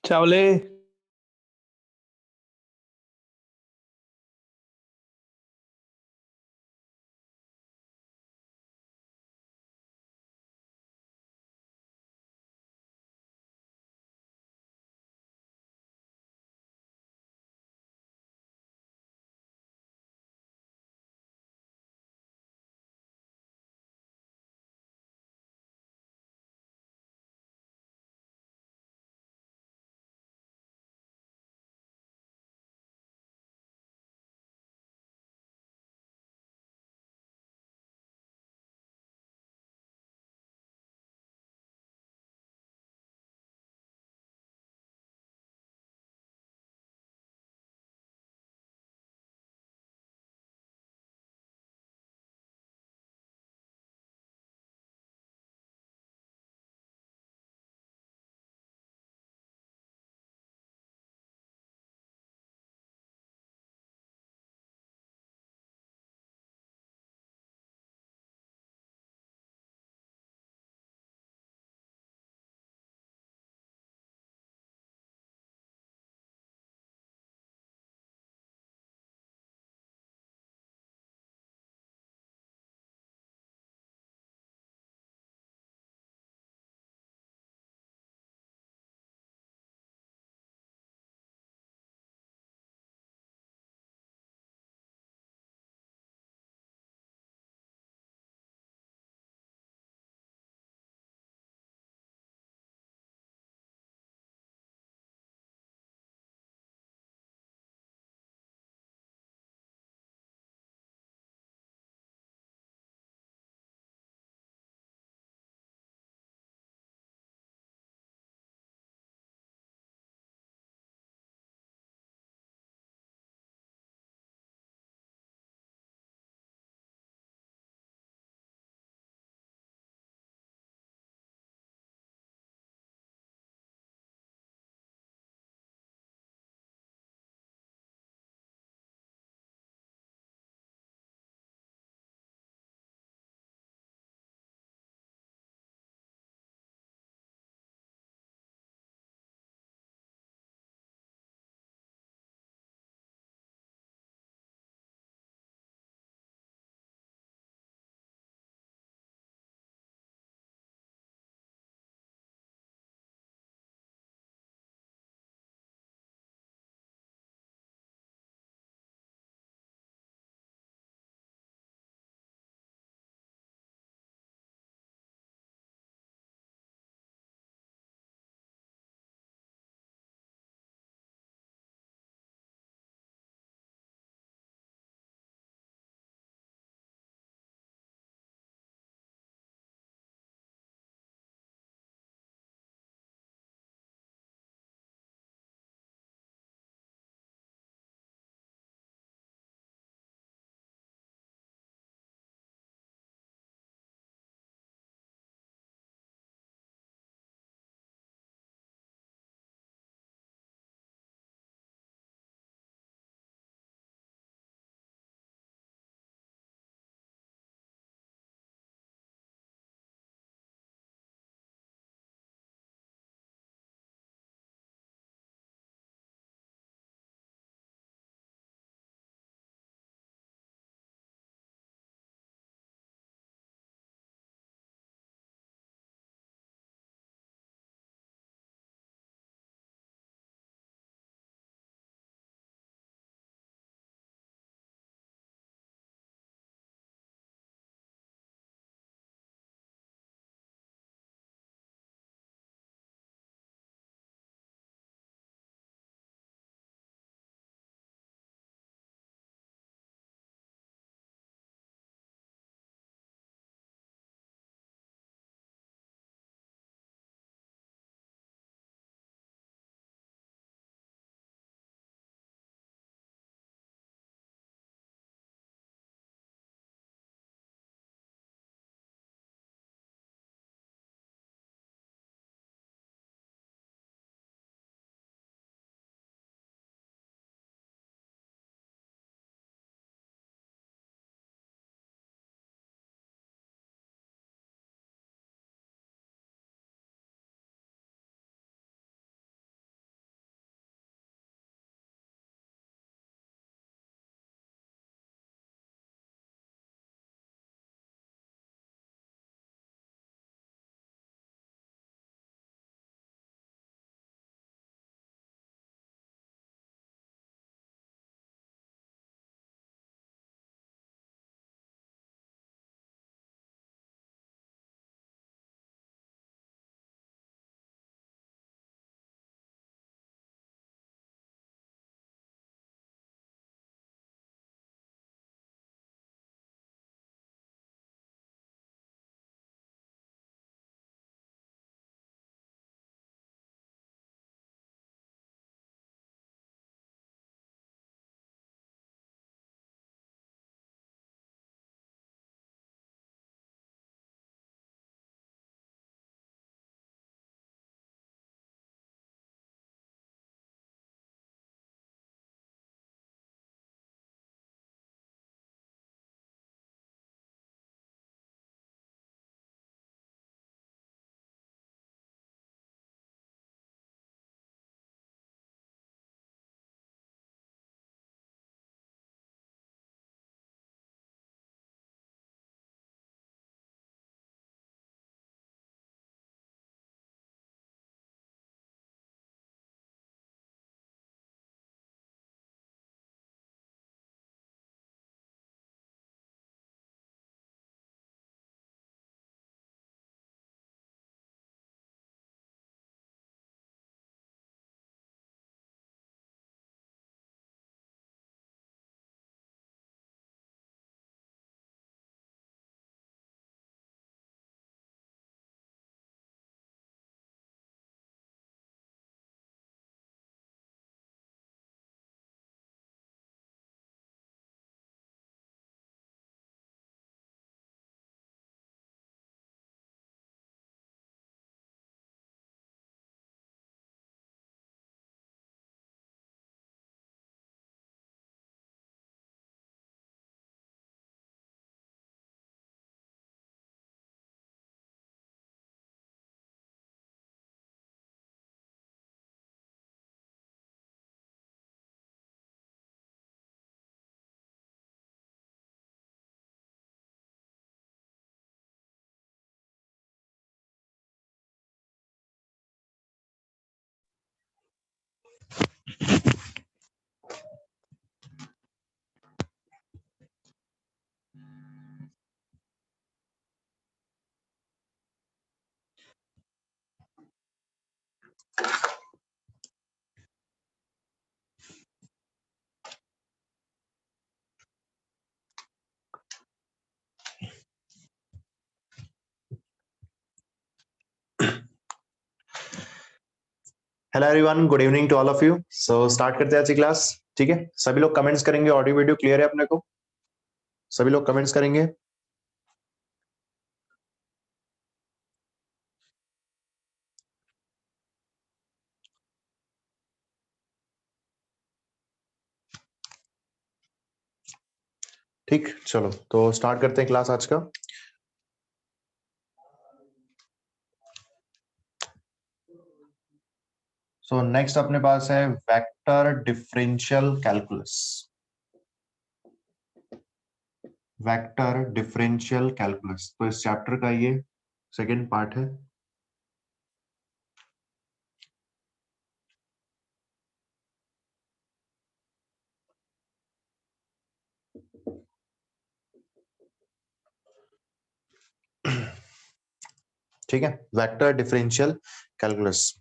Ciao Le. Hello everyone, good evening to all of you. So start करते हैं आज की क्लास। ठीक है, सभी लोग कमेंट्स करेंगे। ऑडियो वीडियो क्लियर है अपने को? सभी लोग कमेंट्स करेंगे। ठीक, चलो तो स्टार्ट करते हैं क्लास आज का। सो नेक्स्ट अपने पास है vector differential calculus. Vector differential calculus, तो इस चैप्टर का ये सेकेंड पार्ट है। ठीक है, वेक्टर डिफरेंशियल कैलकुलस।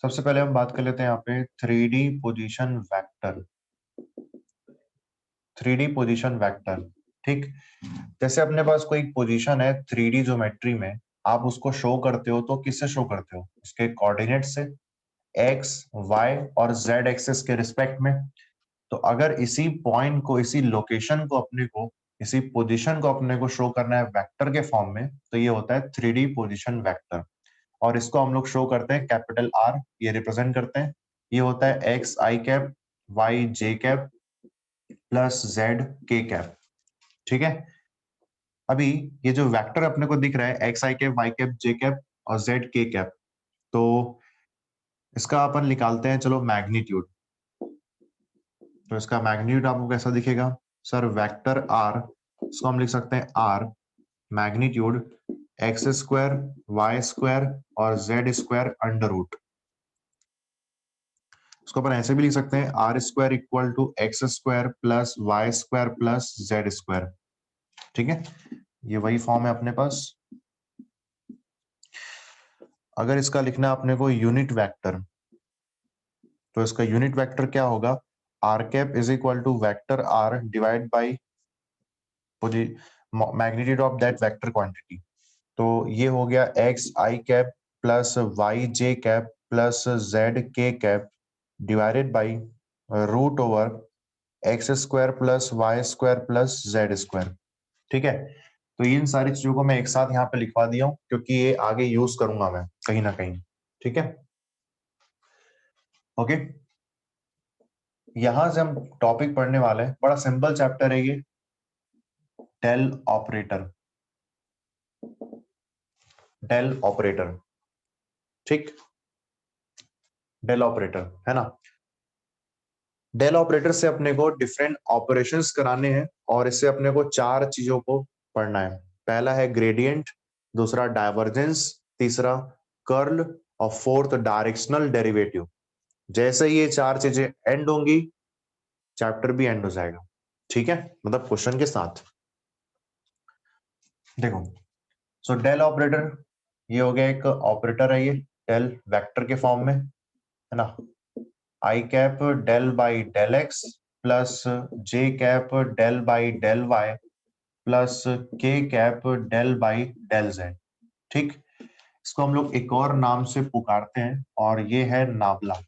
सबसे पहले हम बात कर लेते हैं यहाँ पे 3D position vector. 3D position vector. ठीक, जैसे अपने पास कोई पोजीशन है 3D ज्योमेट्री में, आप उसको शो करते हो तो किससे शो करते हो? उसके कोऑर्डिनेट से, एक्स वाई और जेड एक्सिस के रिस्पेक्ट में। तो अगर इसी पॉइंट को, इसी लोकेशन को अपने को, इसी पोजीशन को अपने को शो करना है वेक्टर के फॉर्म में, तो ये होता है 3D पोजीशन वेक्टर। और इसको हम लोग शो करते हैं कैपिटल आर, ये रिप्रेजेंट करते हैं। ये होता है एक्स आई कैप, वाई जे कैप प्लस जेड के कैप। ठीक है, अभी ये जो वेक्टर अपने को दिख रहा है एक्स आई cap, Y cap, j cap और जेड के कैप, तो इसका अपन निकालते हैं। चलो मैग्नीट्यूड। तो इसका मैग्नीट्यूड आपको कैसा दिखेगा? सर वेक्टर आर, इसको हम लिख सकते हैं r magnitude x square Y square और जेड स्क्वायर अंडर रूट। इसको अपन ऐसे भी लिख सकते हैं are square equal to x square plus Y square plus Z square. ठीक है, ये वही फॉर्म है अपने पास। अगर इसका लिखना है अपने को यूनिट वेक्टर, तो इसका यूनिट वेक्टर क्या होगा? R cap is equal to vector r divide by magnitude of that vector quantity. तो ये हो गया एक्स आई कैप प्लस वाई जे कैप प्लस जेड के cap divided by root over x square plus Y square plus Z square. ठीक है, तो इन सारी चीजों को मैं एक साथ यहाँ पे लिखवा दिया हूँ क्योंकि ये आगे यूज करूंगा मैं कहीं ना कहीं। ठीक है, ओके। यहां से हम टॉपिक पढ़ने वाले हैं, बड़ा सिंपल चैप्टर है ये, डेल ऑपरेटर। डेल ऑपरेटर, ठीक, डेल ऑपरेटर है ना। डेल ऑपरेटर से अपने को डिफरेंट ऑपरेशंस कराने हैं और इससे अपने को चार चीजों को पढ़ना है। पहला है ग्रेडियंट, दूसरा डाइवर्जेंस, तीसरा कर्ल और फोर्थ डायरेक्शनल डेरिवेटिव। जैसे ही ये चार चीजें एंड होंगी, चैप्टर भी एंड हो जाएगा। ठीक है, मतलब क्वेश्चन के साथ। देखो, सो डेल ऑपरेटर ये हो गया, एक ऑपरेटर है ये डेल वेक्टर के फॉर्म में, है ना। I cap del by del x plus j cap del by del y plus k cap del by del z. ठीक, इसको हम लोग एक और नाम से पुकारते हैं और ये है नाबला।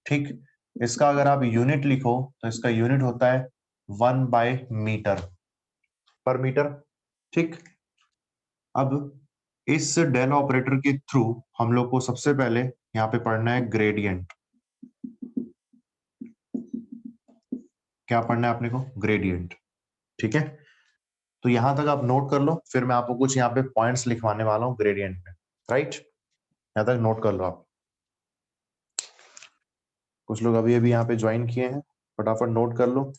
ठीक, इसका अगर आप यूनिट लिखो तो इसका यूनिट होता है 1/मीटर पर मीटर। ठीक, अब इस डेल ऑपरेटर के थ्रू हम लोग को सबसे पहले यहाँ पे पढ़ना है ग्रेडियंट। क्या पढ़ना है अपने को? ग्रेडियंट। ठीक है, तो यहां तक आप नोट कर लो, फिर मैं आपको कुछ यहाँ पे पॉइंट्स लिखवाने वाला हूँ ग्रेडियंट में। राइट, यहां तक नोट कर लो आप। कुछ लोग अभी अभी यहाँ पे ज्वाइन किए हैं, फटाफट नोट कर लो।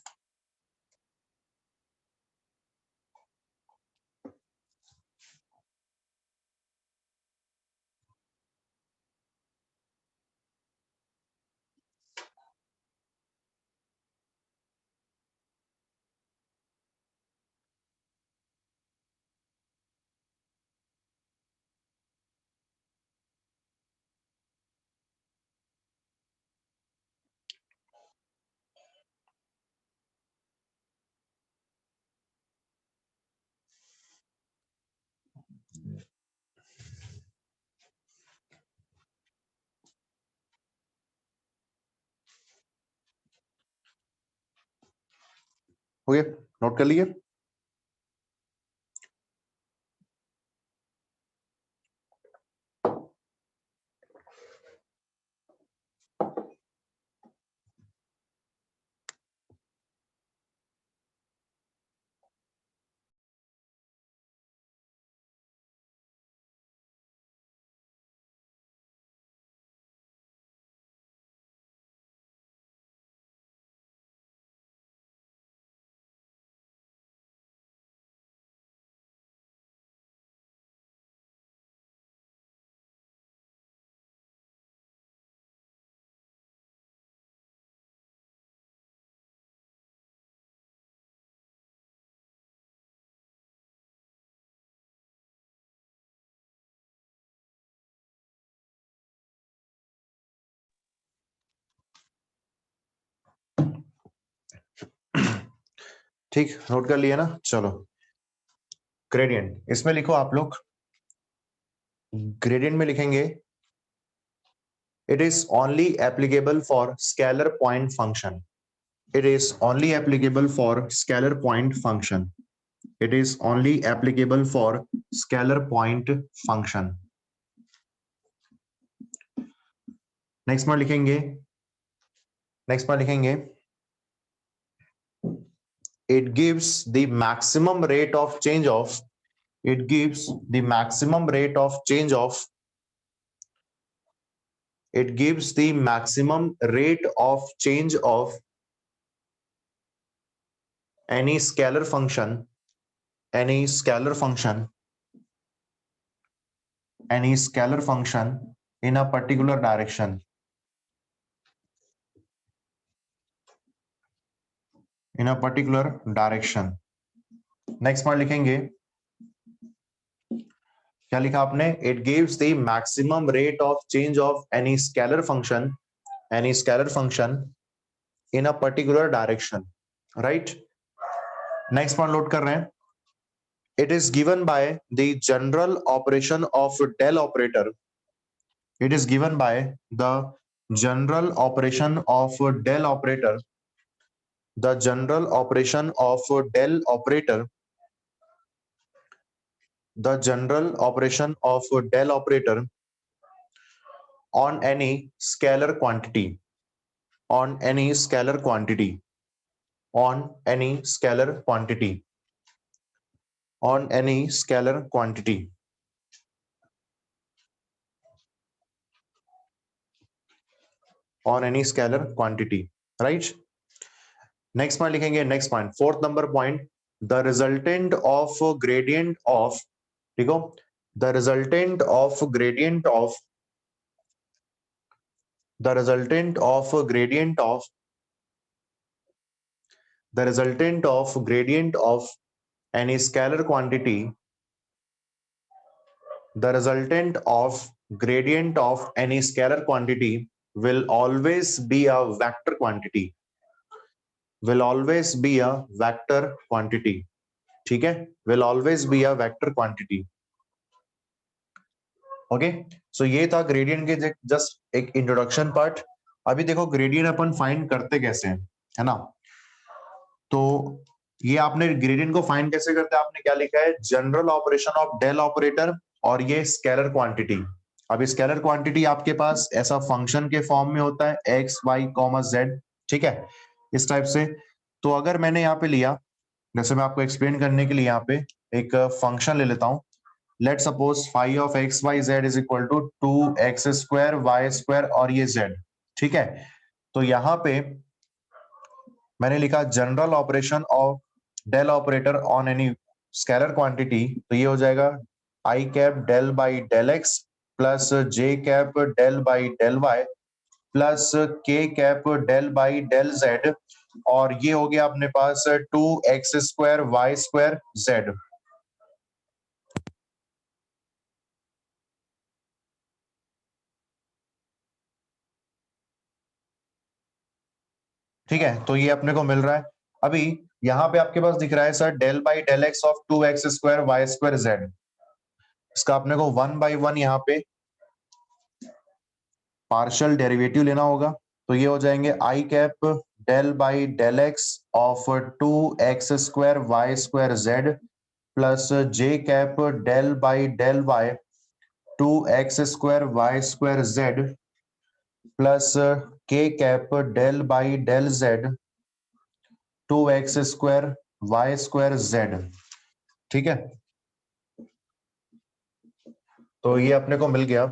हो गया, नोट कर लिए। ठीक, नोट कर लिया ना। चलो, ग्रेडियंट इसमें लिखो आप लोग। ग्रेडियंट में लिखेंगे it is only applicable for scalar point function. It is only applicable for scalar point function. It is only applicable for scalar point function. Next में लिखेंगे, it gives the maximum rate of change of it gives the maximum rate of change of it gives the maximum rate of change of any scalar function any scalar function any scalar function in a particular direction in a particular direction। Next में लिखेंगे, क्या लिखा आपने? It gives the maximum rate of change of any scalar function in a particular direction, right. Next point load कर रहे हैं। It is given by the general operation of del operator. It is given by the general operation of del operator. The general operation of del operator the general operation of del operator on any scalar quantity on any scalar quantity on any scalar quantity on any scalar quantity on any scalar quantity, right। Next point लिखेंगे, next point fourth number point, the resultant of gradient of, देखो, the resultant of gradient of the resultant of gradient of the resultant of gradient of any scalar quantity the resultant of gradient of any scalar quantity will always be a vector quantity will always be a vector quantity। ठीक है, will always be a vector quantity। Okay, so ये था gradient के just एक introduction part. अभी देखो gradient अपन find करते कैसे हैं, है ना। तो ये आपने ग्रेडियंट को फाइंड कैसे करते हैं, आपने क्या लिखा है, general operation of del operator और ये स्केलर क्वांटिटी। अब स्केलर क्वांटिटी आपके पास ऐसा फंक्शन के फॉर्म में होता है एक्स वाई कॉमा जेड, ठीक है, इस टाइप से। तो अगर मैंने यहाँ पे लिया, जैसे मैं आपको एक्सप्लेन करने के लिए यहाँ पे एक फंक्शन ले लेता हूँ, let suppose phi of x y z is equal to 2x² y² और ये z, ठीक है। तो यहाँ पे मैंने लिखा general operation of del operator on any scalar quantity, तो ये हो जाएगा i cap del by del x plus j cap del by del y plus k cap del by del z, और ये हो गया अपने पास 2x² y² z। ठीक है, तो ये अपने को मिल रहा है। अभी यहाँ पे आपके पास दिख रहा है sir del by del x of 2x² y² z, इसका अपने को 1/1 यहाँ पे पार्शियल डेरिवेटिव लेना होगा। तो ये हो जाएंगे आई cap del by del x of 2x square y square z plus j cap del by del y 2x square y square z plus k cap del by del z 2x square y square z। ठीक है, तो ये अपने को मिल गया।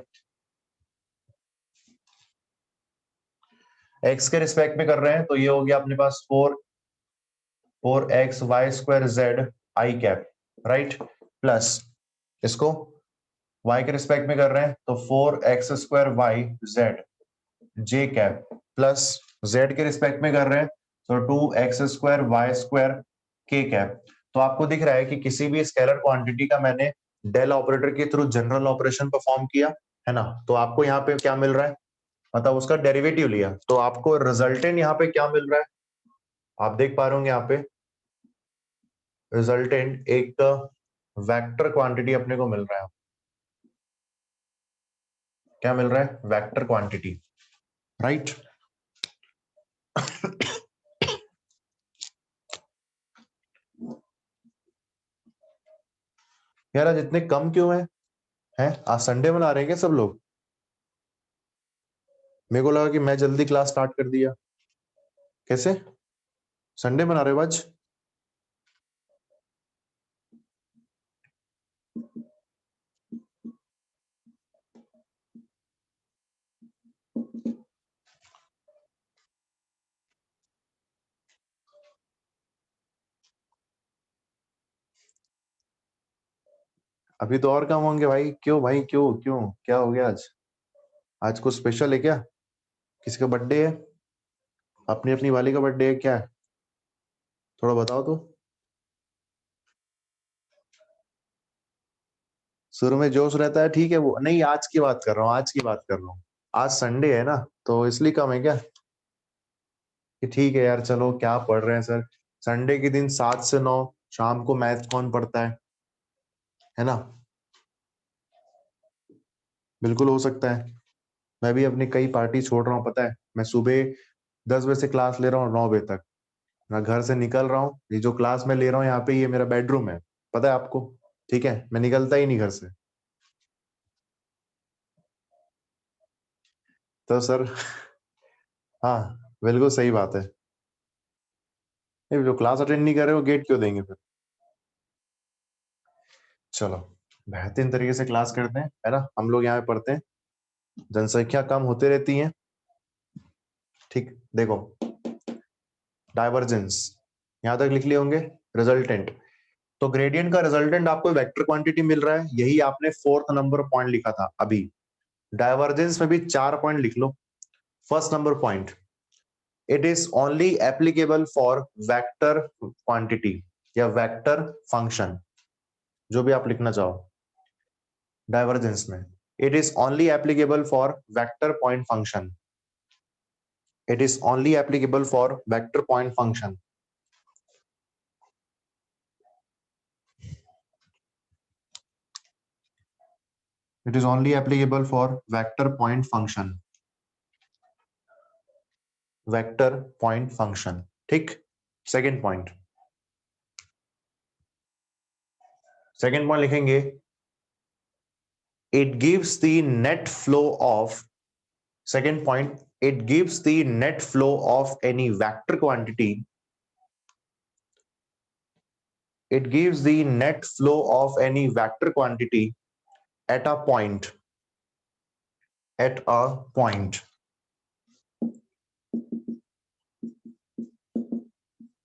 x के respect में कर रहे हैं तो ये हो गया अपने पास 4x y square z i cap, right, plus इसको y के रिस्पेक्ट में कर रहे हैं तो 4x square y z j cap plus z के रिस्पेक्ट में कर रहे हैं तो 2x square Y square k cap. तो आपको दिख रहा है कि किसी भी स्केलर क्वांटिटी का मैंने डेल ऑपरेटर के थ्रू जनरल ऑपरेशन परफॉर्म किया है ना, तो आपको यहाँ पे क्या मिल रहा है, मतलब उसका डेरिवेटिव लिया तो आपको रिजल्टेंट यहाँ पे क्या मिल रहा है, आप देख पा रहे होंगे यहाँ पे रिजल्टेंट एक वेक्टर क्वांटिटी अपने को मिल रहा है। क्या मिल रहा है, वेक्टर क्वांटिटी, राइट। यार आज इतने कम क्यों है आज संडे मना रहे हैं क्या सब लोग? मेरे को लगा कि मैं जल्दी क्लास स्टार्ट कर दिया। कैसे संडे मना रहे हो आज? अभी तो और काम होंगे भाई, क्यों भाई, क्यों क्यों क्या हो गया आज? आज कुछ स्पेशल है क्या? किसी का बर्थडे है? अपनी अपनी वाली का बर्थडे है क्या? थोड़ा बताओ तो। शुरू में जोश रहता है, ठीक है, वो नहीं, आज की बात कर रहा हूँ, आज की बात कर रहा हूँ। आज संडे है ना तो इसलिए कम है क्या? कि ठीक है यार, चलो क्या पढ़ रहे हैं सर, संडे के दिन 7 से 9 शाम को मैथ कौन पढ़ता है ना? बिल्कुल हो सकता है। मैं भी अपनी कई पार्टी छोड़ रहा हूँ, पता है, मैं सुबह 10 बजे से क्लास ले रहा हूँ 9 बजे तक, मैं घर से निकल रहा हूँ, ये जो क्लास मैं ले रहा हूँ यहाँ पे ये मेरा बेडरूम है, पता है आपको, ठीक है, मैं निकलता ही नहीं घर से। तो सर हाँ, बिल्कुल सही बात है। नहीं, जो क्लास अटेंड नहीं कर रहे हो गेट क्यों देंगे फिर? चलो बेहतरीन तरीके से क्लास करते हैं, है ना, हम लोग यहाँ पे पढ़ते हैं, जनसंख्या कम होते रहती है, ठीक, देखो डाइवर्जेंस यहां तक लिख लिए होंगे, रिजल्टेंट, तो ग्रेडियंट का रिजल्टेंट आपको वेक्टर क्वांटिटी मिल रहा है, यही आपने 4th नंबर पॉइंट लिखा था अभी। डाइवर्जेंस में भी 4 पॉइंट लिख लो। First number point, it is only applicable for vector quantity या वेक्टर फंक्शन, जो भी आप लिखना चाहो डाइवर्जेंस में, it is only applicable for vector point function, it is only applicable for vector point function. It is only applicable for vector point function, vector point function, ठीक। Second point, second point लिखेंगे, it gives the net flow of, second point, it gives the net flow of any vector quantity, it gives the net flow of any vector quantity at a point, at a point।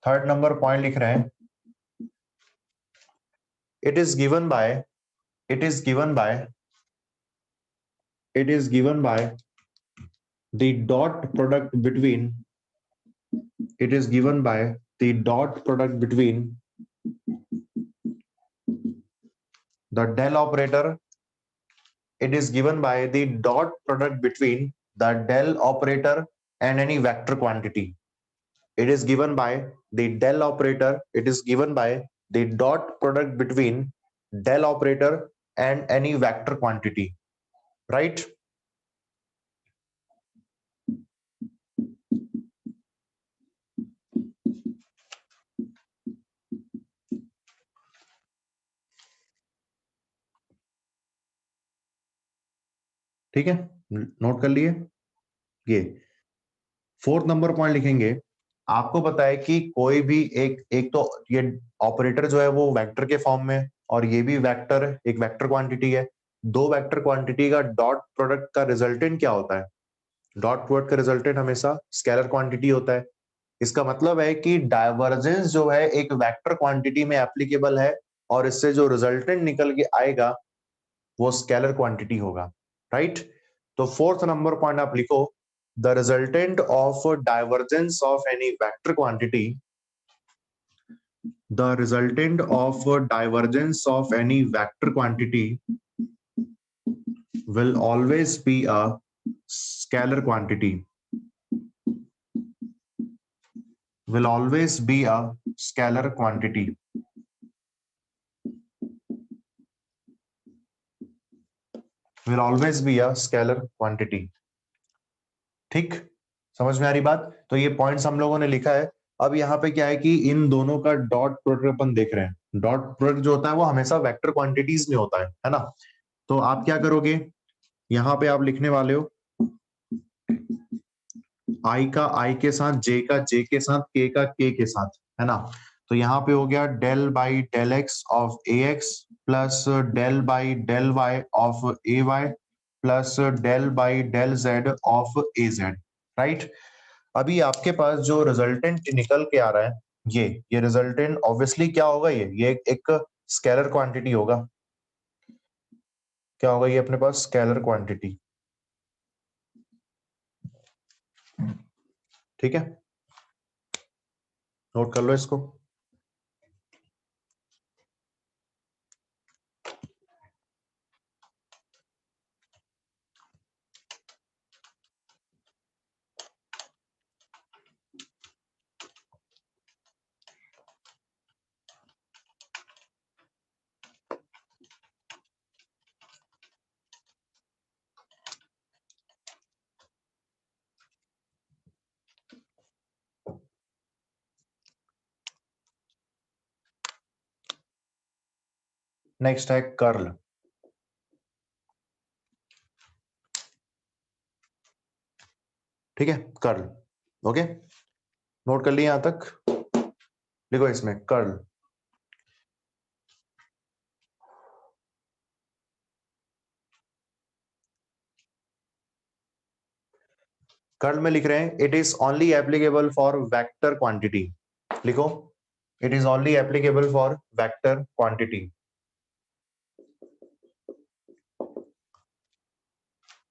Third number point लिख रहे हैं, it is given by, it is given by, it is given by the dot product between, it is given by the dot product between the del operator, it is given by the dot product between the del operator and any vector quantity, it is given by the del operator, it is given by the dot product between del operator and any vector quantity, right? ठीक है, note कर लिए ये। Fourth number point लिखेंगे, आपको पता है कि कोई भी एक तो ये ऑपरेटर जो है वो वेक्टर के फॉर्म में, और ये भी वेक्टर, एक वेक्टर क्वांटिटी है। दो वेक्टर क्वांटिटी का डॉट प्रोडक्ट का रिजल्टेंट क्या होता है? डॉट प्रोडक्ट का रिजल्टेंट हमेशा स्केलर क्वांटिटी होता है। इसका मतलब है कि डायवर्जेंस जो है एक वेक्टर क्वांटिटी में एप्लीकेबल है, और इससे जो रिजल्टेंट निकल के आएगा वो स्केलर क्वांटिटी होगा, राइट? तो फोर्थ नंबर पॉइंट आप लिखो, the resultant of divergence of any vector quantity, the resultant of divergence of any vector quantity will always be a scalar quantity, will always be a scalar quantity, will always be a scalar quantity। ठीक, समझ में आ रही बात? तो ये points हम लोगों ने लिखा है। अब यहाँ पे क्या है कि इन दोनों का डॉट प्रोडक्ट अपन देख रहे हैं। डॉट प्रोडक्ट जो होता है वो हमेशा वेक्टर क्वांटिटीज में होता है ना? तो आप क्या करोगे, यहाँ पे आप लिखने वाले हो आई का आई के साथ, जे का जे के साथ, के का के के साथ, है ना? तो यहाँ पे हो गया del by del x of a x plus del by del Y of a y plus del by del Z of a z, right? अभी आपके पास जो रिजल्टेंट निकल के आ रहा है, ये रिजल्टेंट ऑब्वियसली क्या होगा, ये एक स्केलर क्वांटिटी होगा। क्या होगा ये अपने पास? Scalar quantity. ठीक है, नोट कर लो इसको। नेक्स्ट है कर्ल। ठीक है, कर्ल। ओके, नोट कर लिया यहां तक? देखो इसमें कर्ल, कर्ल में लिख रहे हैं it is only applicable for vector quantity. लिखो, it is only applicable for vector quantity.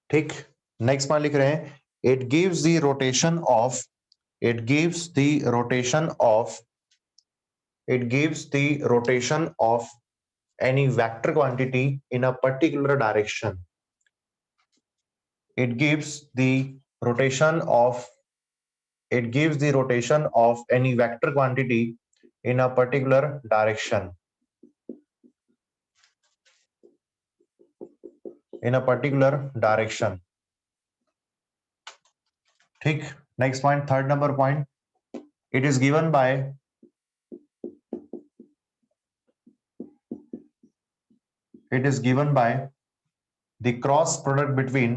ठीक, नेक्स्ट में लिख रहे हैं it gives the rotation of, it gives the rotation of, it gives the rotation of any vector quantity in a particular direction. It gives the rotation of, it gives the rotation of any vector quantity in a particular direction, in a particular direction। ठीक, next point, third number point, it is given by, it is given by the cross product between,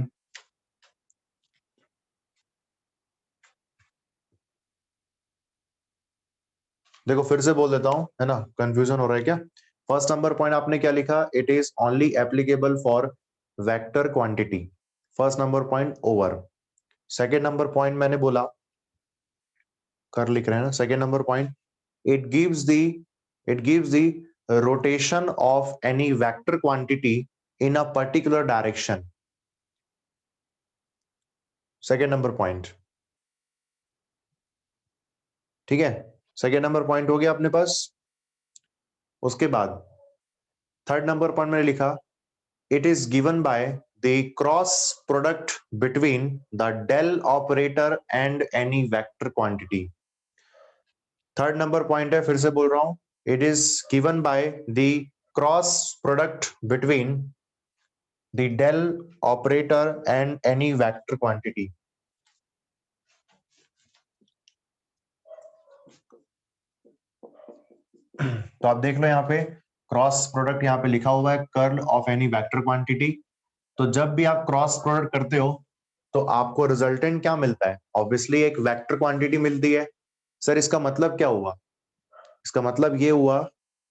देखो फिर से बोल देता हूं, है ना, confusion हो रहा है क्या? फर्स्ट नंबर पॉइंट आपने क्या लिखा? It is only applicable for vector quantity. First number point over. Second number point मैंने बोला, कर लिख रहे हैं ना, second number point, it gives the, it gives the rotation of any vector quantity in a particular direction. Second number point, ठीक है, second number point हो गया अपने पास। उसके बाद थर्ड नंबर पॉइंट मैंने लिखा, it is given by the cross product between the del operator and any vector quantity। Third number point है, फिर से बोल रहा हूं, it is given by the cross product between the del operator and any vector quantity। तो आप देख लो यहाँ पे क्रॉस प्रोडक्ट यहाँ पे लिखा हुआ है, curl of any vector quantity. तो जब भी आप क्रॉस प्रोडक्ट करते हो तो आपको रिजल्टेंट क्या मिलता है? ऑब्वियसली एक वेक्टर क्वांटिटी मिलती है। सर इसका मतलब क्या हुआ? इसका मतलब ये हुआ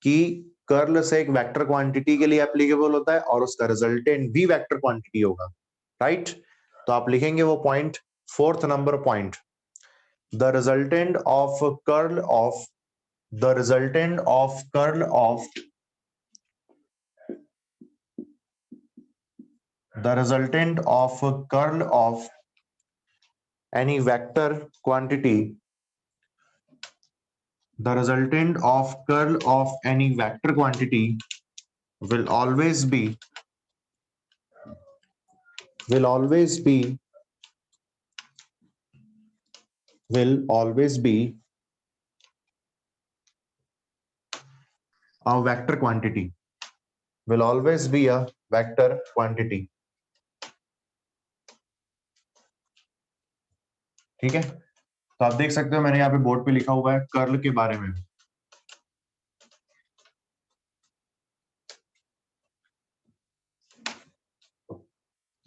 कि कर्ल से एक वेक्टर क्वांटिटी के लिए एप्लीकेबल होता है और उसका रिजल्टेंट भी वेक्टर क्वांटिटी होगा, राइट? तो आप लिखेंगे वो point, fourth number point, the resultant of curl of the resultant of curl of the resultant of curl of any vector quantity, the resultant of curl of any vector quantity will always be will always be will always be a vector quantity, will always be a vector quantity. ठीक है, तो आप देख सकते हो मैंने यहाँ पे बोर्ड पे लिखा हुआ है कर्ल के बारे में।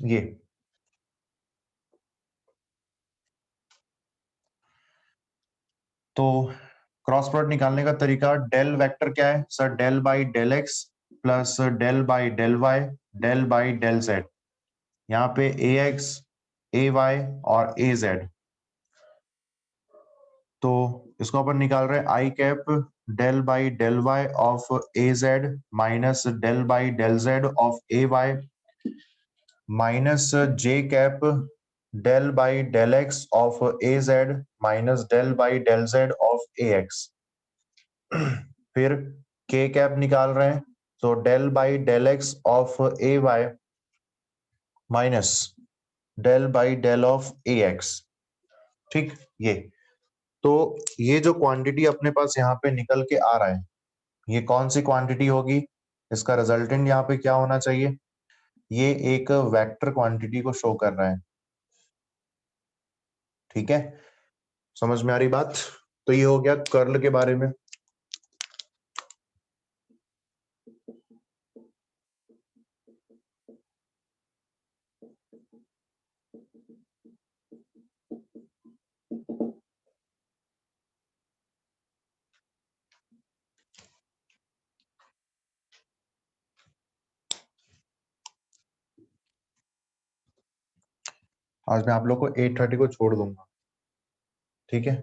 ये तो क्रॉस प्रोडक्ट निकालने का तरीका, डेल वेक्टर क्या है sir? Del by del x plus del by del Y del by del z. यहाँ पे ए एक्स, ए वाई और ए जेड, तो इसको अपन निकाल रहे हैं i cap del by del Y of a z minus del by del Z of a y minus j cap del by del x of a z minus del by del Z of a x. फिर k cap निकाल रहे हैं, तो del by del x of a y minus del by del of a x. ठीक, ये तो ये जो क्वांटिटी अपने पास यहाँ पे निकल के आ रहा है, ये कौन सी क्वांटिटी होगी? इसका रिजल्टेंट यहाँ पे क्या होना चाहिए? ये एक वेक्टर क्वांटिटी को शो कर रहा है। ठीक है, समझ में आ रही बात? तो ये हो गया कर्ल के बारे में। आज मैं आप लोग को 8:30 को छोड़ दूंगा, ठीक है?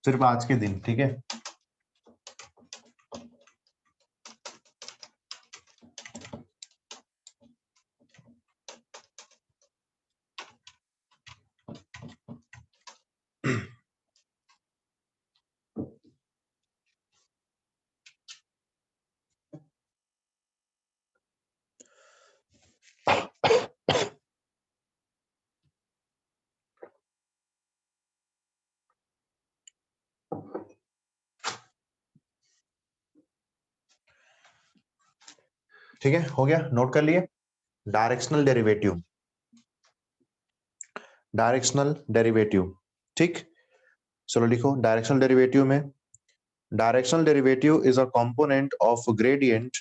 सिर्फ आज के दिन, ठीक है? ठीक है, हो गया, नोट कर लिए। डायरेक्शनल डेरिवेटिव, डायरेक्शनल डेरिवेटिव, ठीक? चलो लिखो डायरेक्शनल डेरिवेटिव में, directional derivative is a component of gradient,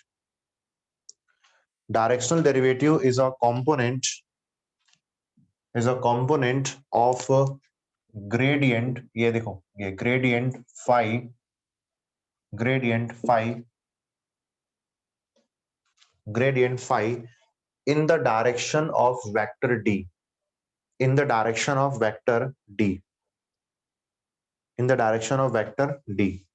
directional derivative is a component of gradient, ये देखो ये gradient phi, gradient phi, gradient phi in the direction of vector d, in the direction of vector d, in the direction of vector d,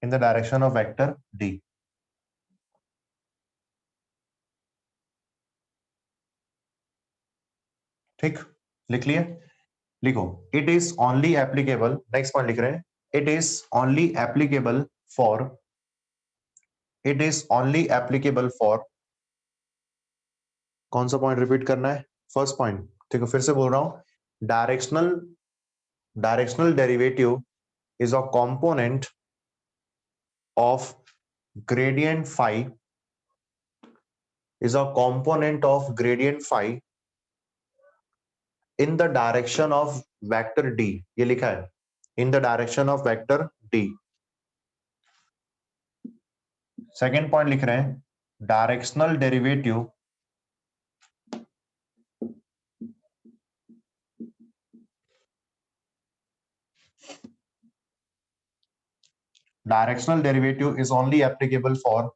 in the direction of vector d। ठीक, लिख लिए? लिखो it is only applicable, next point लिख रहे हैं, it is only applicable for, it is only applicable for, कौन सा point repeat करना है? फर्स्ट पॉइंट, ठीक है, फिर से बोल रहा हूं, directional, directional derivative is a component of gradient phi, is a component of gradient phi in the direction of vector D, ये लिखा है in the direction of vector D. Second point लिख रहे हैं directional derivative is only applicable for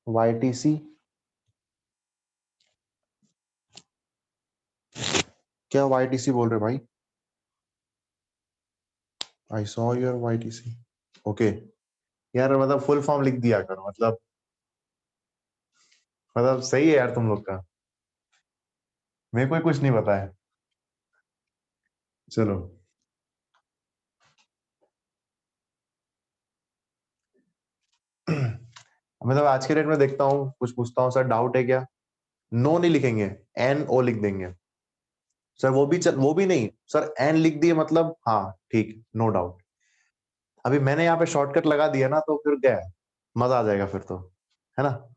YTC। क्या YTC बोल रहे भाई? I saw your YTC। Okay यार, मतलब फुल फॉर्म लिख दिया करो, मतलब सही है यार तुम लोग का, मेरे को कुछ नहीं पता है। चलो मतलब आज के डेट में देखता हूँ, कुछ पूछता हूँ, सर डाउट है क्या? नो नहीं लिखेंगे, NO लिख देंगे। सर वो भी नहीं सर, एन लिख दिए मतलब हाँ ठीक, नो डाउट। अभी मैंने यहाँ पे शॉर्टकट लगा दिया ना, तो फिर क्या है, मजा आ जाएगा फिर तो, है ना?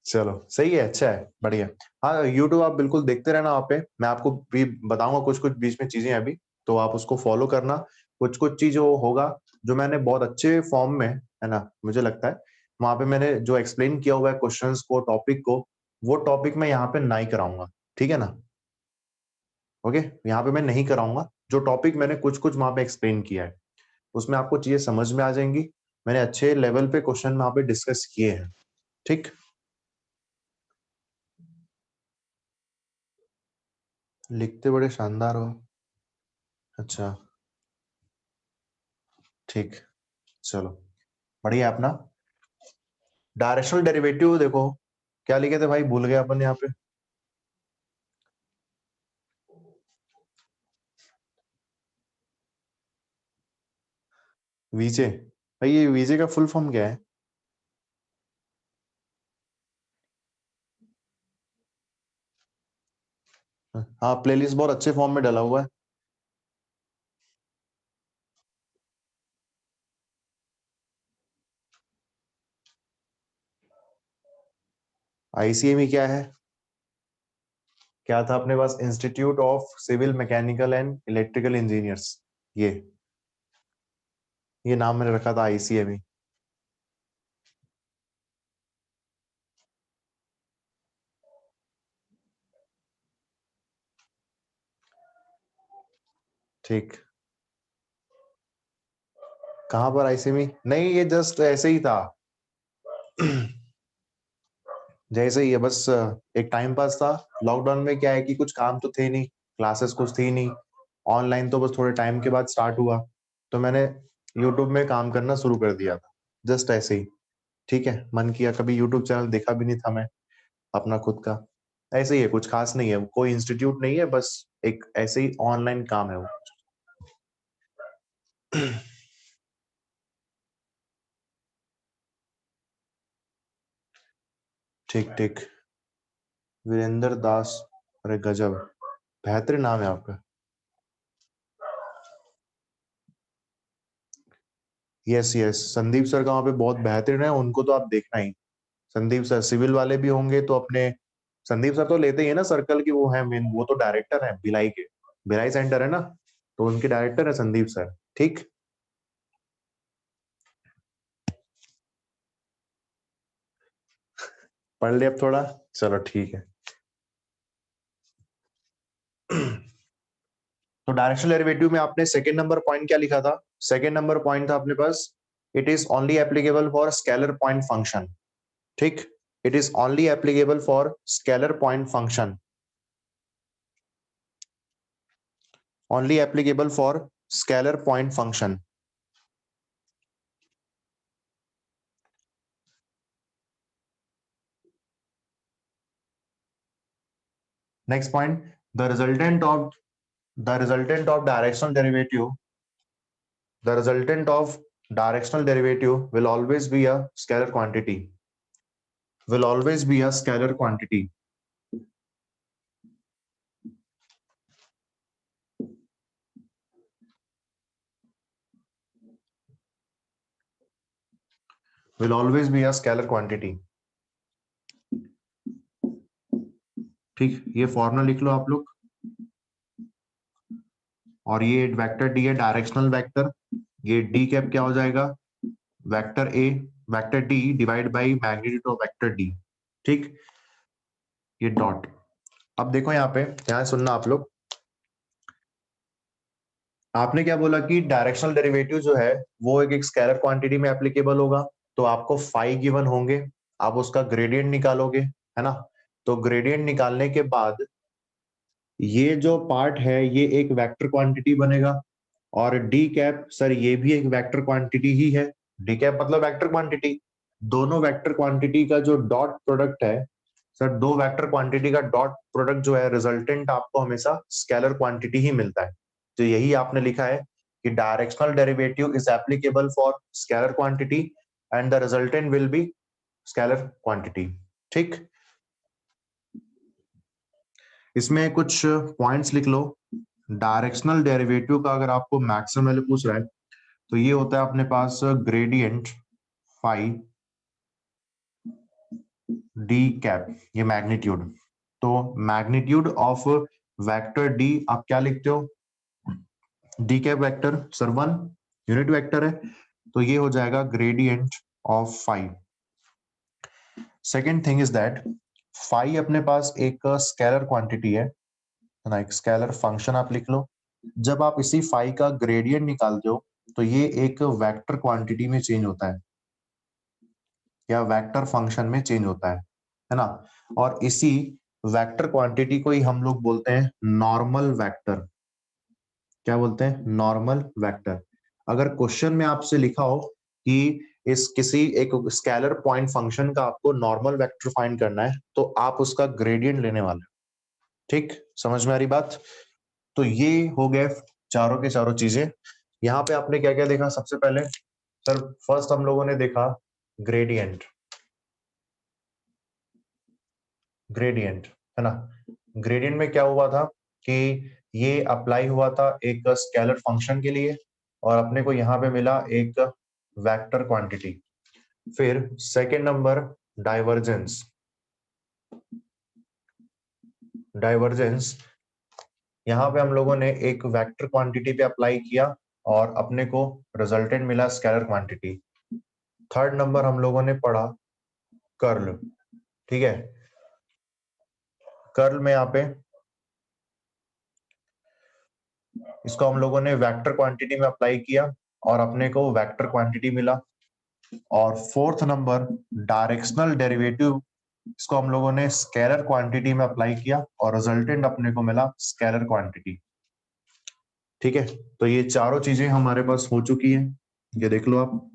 चलो सही है, अच्छा है, बढ़िया। हाँ यूट्यूब आप बिल्कुल देखते रहना, वहाँ पे मैं आपको भी बताऊंगा कुछ कुछ बीच में चीजें अभी, तो आप उसको फॉलो करना। कुछ कुछ चीज वो होगा जो मैंने बहुत अच्छे फॉर्म में, है ना, मुझे लगता है वहां पे मैंने जो एक्सप्लेन किया हुआ है क्वेश्चंस को, टॉपिक को, वो टॉपिक मैं यहाँ पे नहीं कराऊंगा, ठीक है ना? ओके, यहाँ पे मैं नहीं कराऊंगा, जो टॉपिक मैंने कुछ कुछ वहां पे एक्सप्लेन किया है उसमें आपको चीजें समझ में आ जाएंगी। मैंने अच्छे लेवल पे क्वेश्चन वहां पे डिस्कस किए हैं, ठीक। लिखते बड़े शानदार हो। अच्छा ठीक, चलो बढ़िया। अपना डायरेक्शनल डेरिवेटिव देखो, क्या लिखे थे भाई, भूल गए अपन यहाँ पे। वीजे, भाई ये वीजे का फुल फॉर्म क्या है? हाँ प्लेलिस्ट बहुत अच्छे फॉर्म में डला हुआ है। ICME क्या है? क्या था अपने पास, Institute of Civil Mechanical and Electrical Engineers, ये नाम मैंने रखा था ICME। ठीक, कहाँ पर ICME? नहीं ये जस्ट ऐसे ही था जैसे ही है बस, एक टाइम पास था। लॉकडाउन में क्या है कि कुछ काम तो थे नहीं, क्लासेस कुछ थी नहीं, ऑनलाइन तो बस थोड़े टाइम के बाद स्टार्ट हुआ, तो मैंने यूट्यूब में काम करना शुरू कर दिया था, जस्ट ऐसे ही। ठीक है, मन किया, कभी यूट्यूब चैनल देखा भी नहीं था मैं अपना खुद का। ऐसे ही है, कुछ खास नहीं है, कोई इंस्टीट्यूट नहीं है, बस एक ऐसे ही ऑनलाइन काम है वो। ठीक ठीक, वीरेंद्र दास, अरे गजब, बेहतरीन नाम है आपका। यस यस, संदीप सर का वहाँ पे बहुत बेहतरीन है, उनको तो आप देखना ही। संदीप सर सिविल वाले भी होंगे तो अपने, संदीप सर तो लेते ही है ना सर्कल की, वो है मेन, वो तो डायरेक्टर है भिलाई के, भिलाई सेंटर है ना, तो उनके डायरेक्टर है संदीप सर, ठीक। पढ़ ले अब थोड़ा, चलो ठीक है। तो डायरेक्शनल डेरिवेटिव में आपने सेकंड नंबर पॉइंट क्या लिखा था? सेकंड नंबर पॉइंट था अपने पास, it is only applicable for scalar point function, ठीक। It is only applicable for scalar point function, only applicable for scalar point function. Next point, the resultant of the resultant of directional derivative the resultant of directional derivative will always be a scalar quantity, will always be a scalar quantity। will always be a scalar quantity. ठीक, ये formula लिख लो आप लोग। और ये vector D है directional vector, ये D cap क्या हो जाएगा, vector A vector D divide by magnitude of vector D. ठीक, ये डॉट। अब देखो यहाँ पे, ध्यान सुनना आप लोग, आपने क्या बोला कि डायरेक्शनल डेरिवेटिव जो है वो एक स्केलर क्वांटिटी में एप्लीकेबल होगा, तो आपको फाई गिवन होंगे, आप उसका ग्रेडियंट निकालोगे, है ना। तो ग्रेडियंट निकालने के बाद ये जो पार्ट है ये एक वेक्टर क्वांटिटी बनेगा, और डी कैप सर ये भी एक वेक्टर क्वांटिटी ही है, डी कैप मतलब वेक्टर क्वांटिटी। दोनों वेक्टर क्वांटिटी का जो डॉट प्रोडक्ट है, सर दो वेक्टर क्वांटिटी का डॉट प्रोडक्ट जो है रिजल्टेंट आपको हमेशा स्केलर क्वांटिटी ही मिलता है। तो यही आपने लिखा है कि directional derivative is applicable for scalar quantity and the resultant will be scalar quantity. ठीक, इसमें कुछ पॉइंट्स लिख लो। डायरेक्शनल डेरिवेटिव का अगर आपको मैक्सिमम वैल्यू पूछ रहा है तो ये होता है अपने पास ग्रेडियंट फाई डी कैप, ये मैग्नीट्यूड। तो मैग्नीट्यूड ऑफ वेक्टर डी आप क्या लिखते हो, D cap vector sir 1 unit vector है, तो ये हो जाएगा gradient of phi. Second thing is that phi अपने पास एक स्केलर क्वांटिटी है ना, एक स्केलर फंक्शन आप लिख लो। जब आप इसी फाई का ग्रेडियंट निकालते हो तो ये एक वेक्टर क्वांटिटी में चेंज होता है या वेक्टर फंक्शन में चेंज होता है ना। और इसी वेक्टर क्वांटिटी को ही हम लोग बोलते हैं नॉर्मल वेक्टर। क्या बोलते हैं, नॉर्मल वेक्टर। अगर क्वेश्चन में आपसे लिखा हो कि इस किसी एक स्केलर पॉइंट फंक्शन का आपको नॉर्मल वेक्टर फाइंड करना है, तो आप उसका ग्रेडियंट लेने वाले हो। ठीक, समझ में आ रही बात। तो ये हो गए चारों के चारों चीजें। यहाँ पे आपने क्या क्या देखा, सबसे पहले सर फर्स्ट हम लोगों ने देखा ग्रेडियंट, ग्रेडियंट है ना। ग्रेडियंट में क्या हुआ था कि ये अप्लाई हुआ था एक स्केलर फंक्शन के लिए, और अपने को यहाँ पे मिला एक वेक्टर क्वांटिटी। फिर सेकंड नंबर डाइवर्जेंस, डाइवर्जेंस यहाँ पे हम लोगों ने एक वेक्टर क्वांटिटी पे अप्लाई किया और अपने को रिजल्टेंट मिला स्केलर क्वांटिटी। थर्ड नंबर हम लोगों ने पढ़ा कर्ल। ठीक है, कर्ल में यहाँ पे इसको हम लोगों ने वेक्टर क्वांटिटी में अप्लाई किया और अपने को वेक्टर क्वांटिटी मिला। और फोर्थ नंबर डायरेक्शनल डेरिवेटिव, इसको हम लोगों ने स्केलर क्वांटिटी में अप्लाई किया और रिजल्टेंट अपने को मिला स्केलर क्वांटिटी। ठीक है, तो ये चारों चीजें हमारे पास हो चुकी हैं, ये देख लो आप।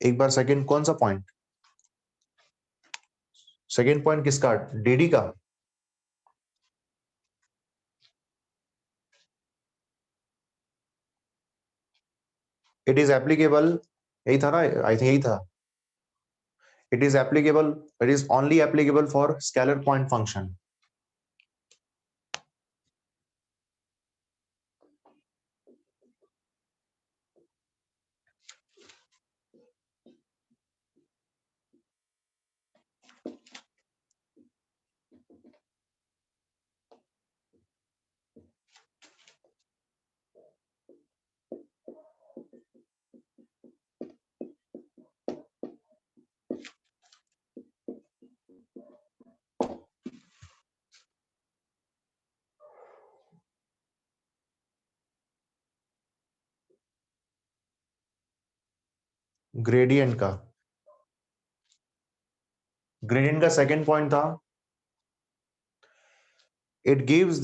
एक बार सेकंड, कौन सा पॉइंट, सेकंड पॉइंट किसका, डीडी का। इट इज एप्लीकेबल, यही था ना, आई थिंक यही था। It is applicable, it is only applicable for scalar point function. Gradient का सेकंड पॉइंट था, it gives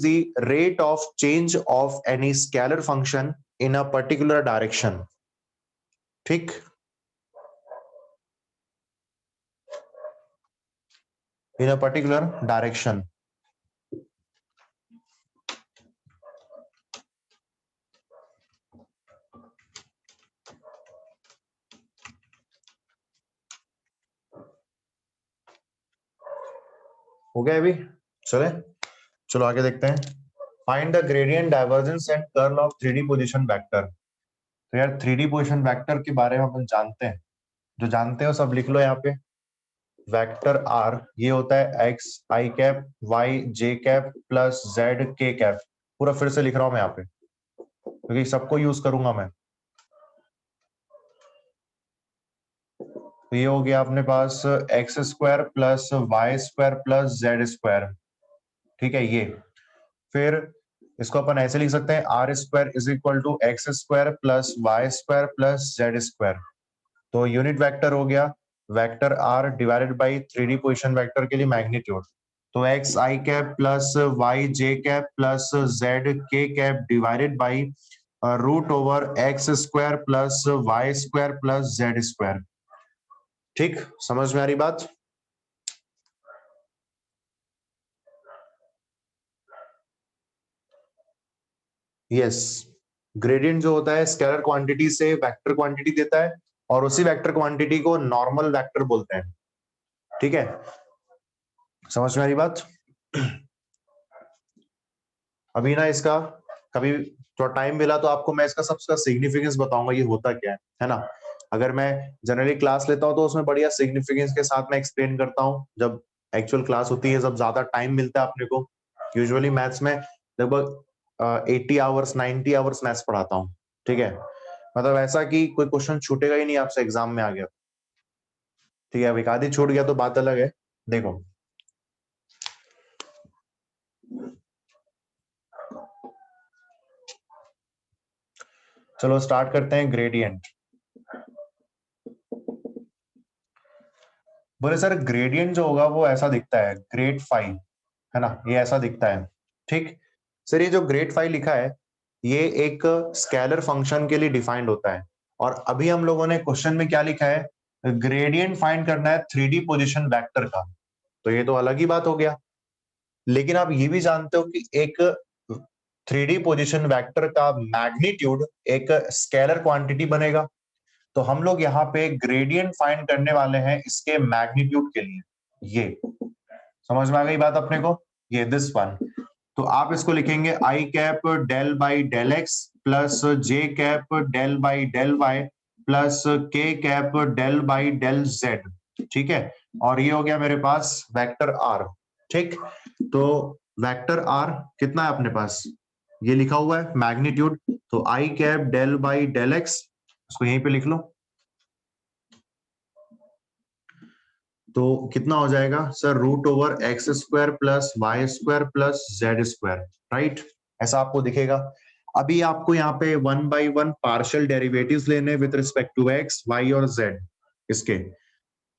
the rate of change of any scalar function in a particular direction. ठीक, in a particular direction. हो गया अभी? चलो आगे देखते हैं। Find the gradient, divergence and curl of 3D position vector. तो यार 3D पोजीशन वेक्टर के बारे में अपन जानते हैं, जो जानते हो सब लिख लो यहाँ पे। वेक्टर आर ये होता है एक्स आई कैप वाई जे कैप प्लस जेड के कैप। पूरा फिर से लिख रहा हूं मैं यहाँ पे क्योंकि सबको यूज करूंगा मैं। तो ये हो गया अपने पास x square plus Y square plus Z square. ठीक है, ये फिर इसको अपन ऐसे लिख सकते हैं are square is equal to x square plus Y square plus Z square. तो यूनिट वेक्टर हो गया vector R divided by 3D position vector के लिए मैग्नीट्यूड। तो एक्स आई कैप प्लस वाई जे कैप प्लस जेड के cap divided by root over x square plus Y square plus Z square. ठीक, समझ में आ रही बात? यस, ग्रेडियंट जो होता है स्केलर क्वांटिटी से वेक्टर क्वांटिटी देता है और उसी वेक्टर क्वांटिटी को नॉर्मल वेक्टर बोलते हैं। ठीक है, समझ में आ रही बात? अभी ना इसका कभी थोड़ा टाइम मिला तो आपको मैं इसका सबका सिग्निफिकेंस बताऊंगा ये होता क्या है ना। अगर मैं जनरली क्लास लेता हूँ तो उसमें बढ़िया सिग्निफिकेंस के साथ मैं एक्सप्लेन करता हूँ। जब एक्चुअल क्लास होती है, जब ज्यादा टाइम मिलता है अपने को, यूजुअली मैथ्स में लगभग 80 आवर्स 90 आवर्स मैथ्स पढ़ाता हूँ। ठीक है, मतलब ऐसा कि कोई क्वेश्चन छूटेगा ही नहीं आपसे एग्जाम में आ गया। ठीक है, अब एक आधी छूट गया तो बात अलग है। देखो चलो स्टार्ट करते हैं। ग्रेडियंट, बोले सर ग्रेडियंट जो होगा वो ऐसा दिखता है ग्रेड 5, है ना, ये ऐसा दिखता है। ठीक सर, ये जो ग्रेड 5 लिखा है ये एक स्केलर फंक्शन के लिए डिफाइंड होता है। और अभी हम लोगों ने क्वेश्चन में क्या लिखा है, ग्रेडियंट फाइंड करना है 3D पोजीशन वेक्टर का। तो ये तो अलग ही बात हो गया। लेकिन आप ये भी जानते हो कि एक 3D पोजीशन वेक्टर का मैग्नीट्यूड एक स्केलर क्वांटिटी बनेगा। तो हम लोग यहाँ पे ग्रेडियंट फाइंड करने वाले हैं इसके मैग्नीट्यूड के लिए। ये समझ में आ गई बात अपने को, ये दिस वन। तो आप इसको लिखेंगे i cap del by del x plus j cap del by del y plus k cap del by del z. ठीक है, और ये हो गया मेरे पास वेक्टर आर। ठीक, तो वेक्टर आर कितना है अपने पास, ये लिखा हुआ है मैग्नीट्यूड। तो i cap del by del x, इसको यहीं पे लिख लो। तो कितना हो जाएगा sir, root over x square plus Y square plus Z square. Right, ऐसा आपको दिखेगा। अभी आपको यहाँ पे 1 बाई 1 पार्शियल डेरिवेटिव्स लेने with respect to x y और जेड इसके।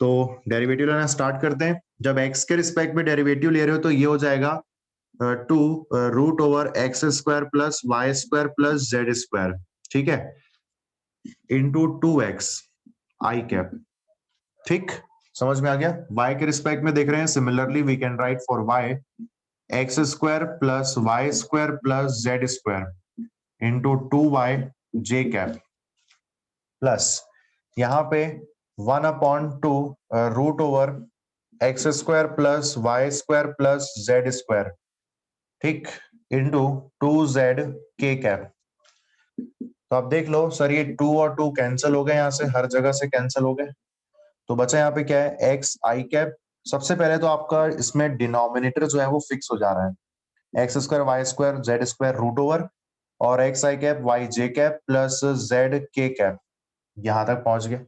तो डेरिवेटिव लेना स्टार्ट करते हैं। जब एक्स के रिस्पेक्ट में डेरिवेटिव ले रहे हो तो ये हो जाएगा 2 root over x square plus Y square plus Z square. ठीक है, इंटू 2x आई कैप। ठीक, समझ में आ गया। y के रिस्पेक्ट में देख रहे हैं, similarly we can write for y X square plus Y square plus Z square into 2y J cap plus यहाँ पे 1/2 root over x square plus Y square plus Z square. ठीक, into 2z K cap. तो आप देख लो sir, ये 2 और 2 cancel हो गए, यहाँ से हर जगह से कैंसिल हो गए। तो बचा यहाँ पे क्या है, एक्स आई कैप। सबसे पहले तो आपका इसमें डिनोमिनेटर जो है वो फिक्स हो जा रहा है, X square Y square Z square root over और एक्स आई कैप वाई जे कैप प्लस जेड के कैप। यहां तक पहुंच गए।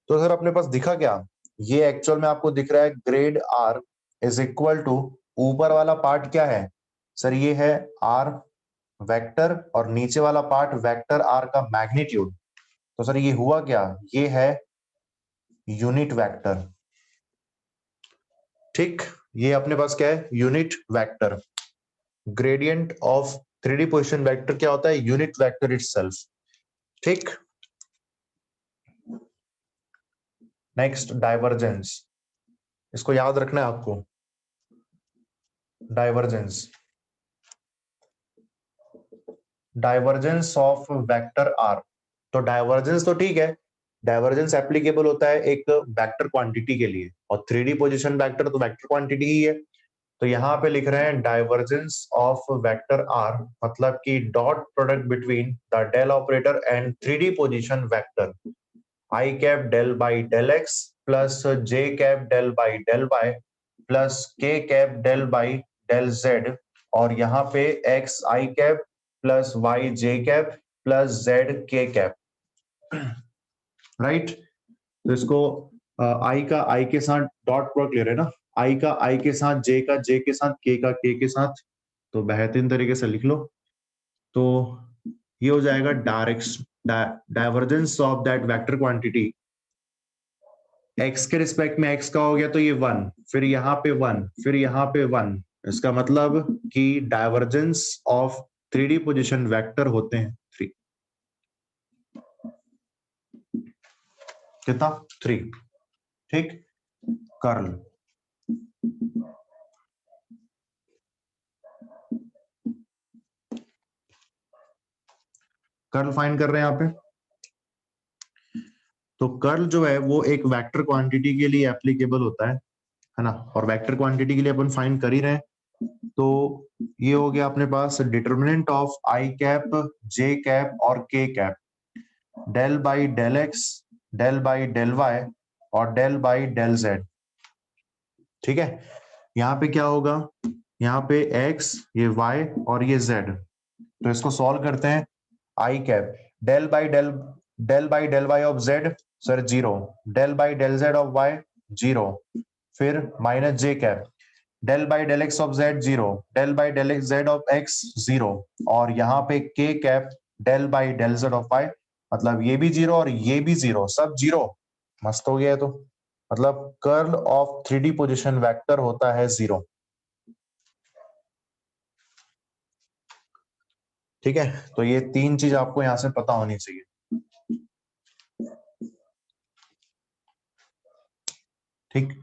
तो सर अपने पास दिखा क्या, ये एक्चुअल में आपको दिख रहा है grad R is equal to ऊपर वाला पार्ट क्या है सर, ये है आर वेक्टर और नीचे वाला पार्ट वेक्टर आर का मैग्नीट्यूड। तो सर ये हुआ क्या, ये है यूनिट वेक्टर। ठीक, ये अपने पास क्या है, unit vector. Gradient of 3D position vector क्या होता है, यूनिट वेक्टर इटसेल्फ। ठीक, नेक्स्ट डाइवर्जेंस, इसको याद रखना है आपको। Divergence, divergence of vector R. तो डाइवर्जेंस तो ठीक है, डाइवर्जेंस एप्लीकेबल होता है एक वेक्टर क्वांटिटी के लिए, और 3D पोजीशन वेक्टर तो वेक्टर क्वांटिटी ही है। तो यहाँ पे लिख रहे हैं डाइवर्जेंस ऑफ वेक्टर आर, मतलब कि dot product between the del operator and 3D position vector i cap del by del x plus j cap del by del y plus k cap del by del z, और यहाँ पे x आई cap plus Y जे cap plus Z के cap. Right, तो इसको आई का आई के साथ dot product ले रहे हैं ना, आई का आई के साथ, जे का जे के साथ, के का के के साथ। तो बेहतरीन तरीके से लिख लो। तो ये हो जाएगा divergence of that vector quantity x के रिस्पेक्ट में, x का हो गया तो ये 1, फिर यहाँ पे 1, फिर यहाँ पे 1। इसका मतलब कि divergence of 3D position vector होते हैं 3। कितना, 3। ठीक, कर्ल, कर्ल फाइंड कर रहे हैं यहाँ पे। तो कर्ल जो है वो एक वेक्टर क्वांटिटी के लिए एप्लीकेबल होता है ना, और वेक्टर क्वांटिटी के लिए अपन फाइंड कर ही रहे हैं। तो ये हो गया अपने पास determinant of i cap, j cap और k cap, del by del x, del by del y और डेल बाई डेल जेड। ठीक है, यहाँ पे क्या होगा, यहाँ पे x, ये y और ये z। तो इसको सॉल्व करते हैं। I cap del by del, del by del Y of z sir 0, del by del Z of y 0, फिर minus j cap del by del x of z 0, del by del x z of x 0, और यहाँ पे k cap del by del Z of y, मतलब ये भी 0 और ये भी 0, सब 0। मस्त हो गया है। तो मतलब curl of 3D position vector होता है 0। ठीक है, तो ये 3 चीज आपको यहां से पता होनी चाहिए। ठीक,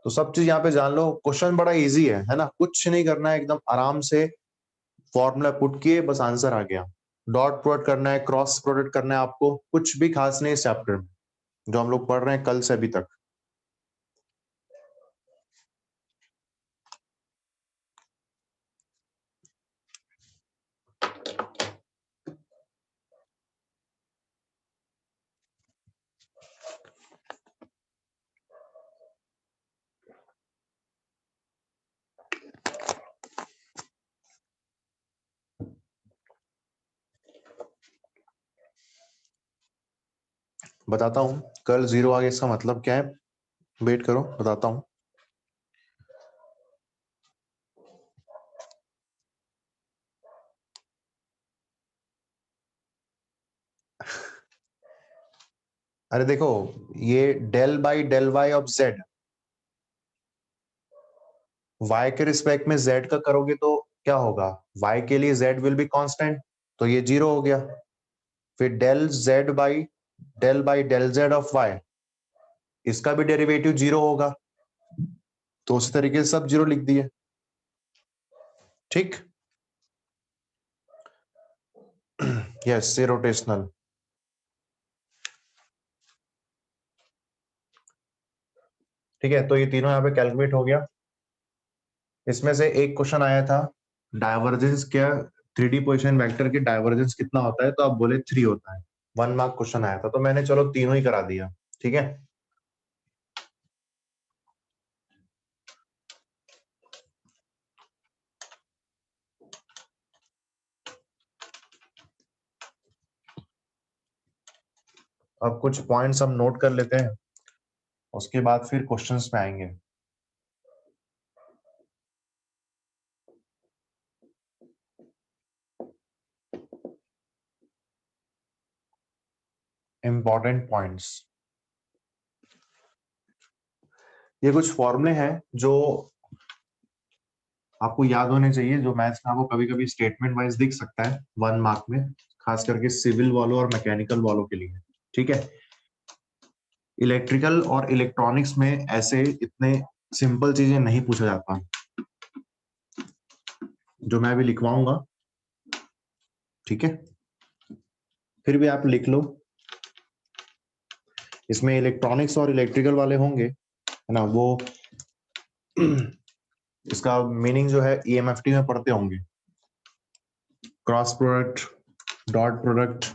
तो सब चीज यहाँ पे जान लो। क्वेश्चन बड़ा इजी है ना, कुछ नहीं करना है, एकदम आराम से फॉर्मूला पुट किए बस आंसर आ गया। डॉट प्रोडक्ट करना है, क्रॉस प्रोडक्ट करना है, आपको कुछ भी खास नहीं इस चैप्टर में जो हम लोग पढ़ रहे हैं कल से अभी तक। बताता हूँ, कल 0 आ गया इसका मतलब क्या है, वेट करो बताता हूँ। अरे देखो, ये del by del Y of Z, y के रिस्पेक्ट में z का करोगे तो क्या होगा, y के लिए z विल बी कांस्टेंट, तो ये 0 हो गया। फिर del by del Z of y, इसका भी डेरिवेटिव 0 होगा। तो उसी तरीके से सब 0 लिख दिए। ठीक, यस, ये रोटेशनल। ठीक है, तो ये तीनों यहाँ पे कैलकुलेट हो गया। इसमें से एक क्वेश्चन आया था, डाइवर्जेंस क्या, 3D पोजीशन वेक्टर के डाइवर्जेंस कितना होता है, तो आप बोले 3 होता है। 1 मार्क क्वेश्चन आया था, तो मैंने चलो तीनों ही करा दिया। ठीक है, अब कुछ पॉइंट्स हम नोट कर लेते हैं, उसके बाद फिर क्वेश्चंस पे आएंगे। इंपॉर्टेंट पॉइंट्स, ये कुछ फॉर्मूले हैं जो आपको याद होने चाहिए, जो मैथ्स में आपको कभी कभी स्टेटमेंट वाइज दिख सकता है 1 मार्क में, खास करके सिविल वालों और मैकेनिकल वालों के लिए। ठीक है, इलेक्ट्रिकल और इलेक्ट्रॉनिक्स में ऐसे इतने सिंपल चीजें नहीं पूछा जाता, जो मैं अभी लिखवाऊंगा। ठीक है, फिर भी आप लिख लो, इसमें इलेक्ट्रॉनिक्स और इलेक्ट्रिकल वाले होंगे, है ना, वो इसका मीनिंग जो है ईएमएफटी में पढ़ते होंगे, cross product, dot product,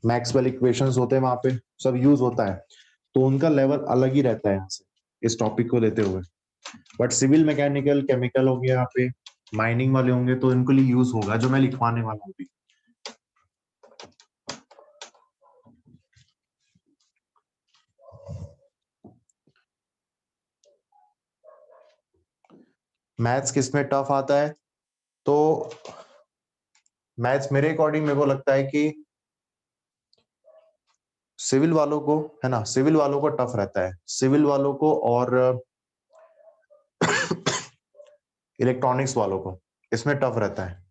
Maxwell equations होते हैं वहां पे, सब यूज होता है, तो उनका लेवल अलग ही रहता है यहाँ से इस टॉपिक को लेते हुए। बट सिविल, मैकेनिकल, केमिकल हो गया, यहाँ पे माइनिंग वाले होंगे, तो इनके लिए यूज होगा जो मैं लिखवाने वाला हूँ। मैथ्स किसमें टफ आता है, तो मैथ्स मेरे अकॉर्डिंग मेरे को लगता है कि सिविल वालों को, है ना, सिविल वालों को टफ रहता है, सिविल वालों को और इलेक्ट्रॉनिक्स वालों को इसमें टफ रहता है।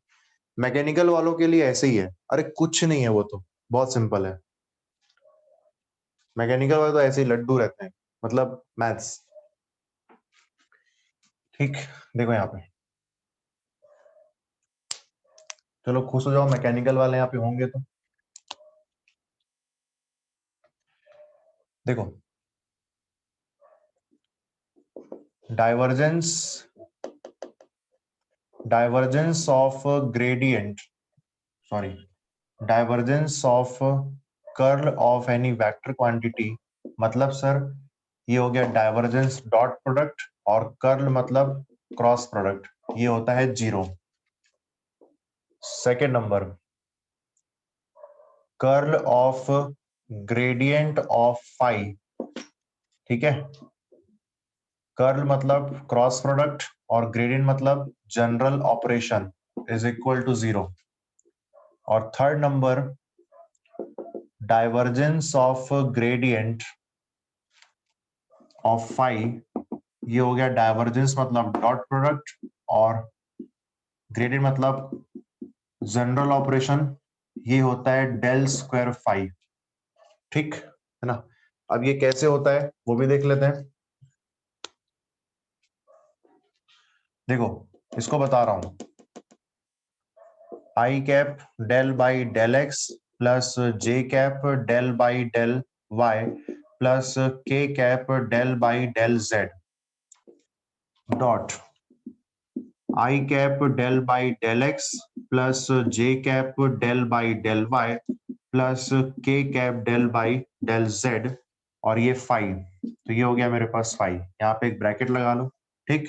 मैकेनिकल वालों के लिए ऐसे ही है, अरे कुछ नहीं है, वो तो बहुत सिंपल है। मैकेनिकल वाले तो ऐसे ही लड्डू रहते हैं, मतलब मैथ्स। ठीक, देखो यहाँ पे, चलो खुश हो जाओ, मैकेनिकल वाले यहाँ पे होंगे तो देखो, divergence divergence of gradient, sorry, divergence of curl of any vector quantity, मतलब सर ये हो गया डाइवर्जेंस डॉट प्रोडक्ट, और कर्ल मतलब क्रॉस प्रोडक्ट, ये होता है 0। Second number, curl of gradient of phi, ठीक है, कर्ल मतलब क्रॉस प्रोडक्ट और ग्रेडियंट मतलब general operation, is equal to 0। और third number, divergence of gradient of phi, ये हो गया डाइवर्जेंस मतलब डॉट प्रोडक्ट और ग्रेडियंट मतलब जनरल ऑपरेशन, ये होता है डेल स्क्वायर फाई। ठीक है ना, अब ये कैसे होता है वो भी देख लेते हैं। देखो इसको बता रहा हूं, i cap del by del x plus j cap del by del y plus k cap del by del z dot i cap del by del x plus j cap del by del y plus k cap del by del z, और ये five, तो ये हो गया मेरे पास five, यहाँ पे एक ब्रैकेट लगा लो। ठीक,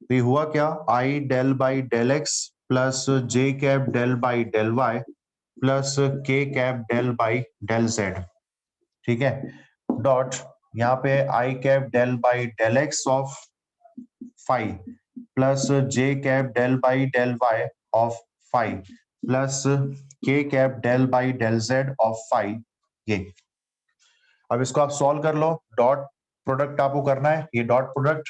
तो ये हुआ क्या, i del by del x plus j cap del by del y plus k cap del by del z, ठीक है, डॉट यहाँ पे i cap del by del x of five plus j cap del by del Y of five plus k cap del by del Z of five, ये। अब इसको आप solve कर लो, dot product आपको करना है, ये डॉट प्रोडक्ट,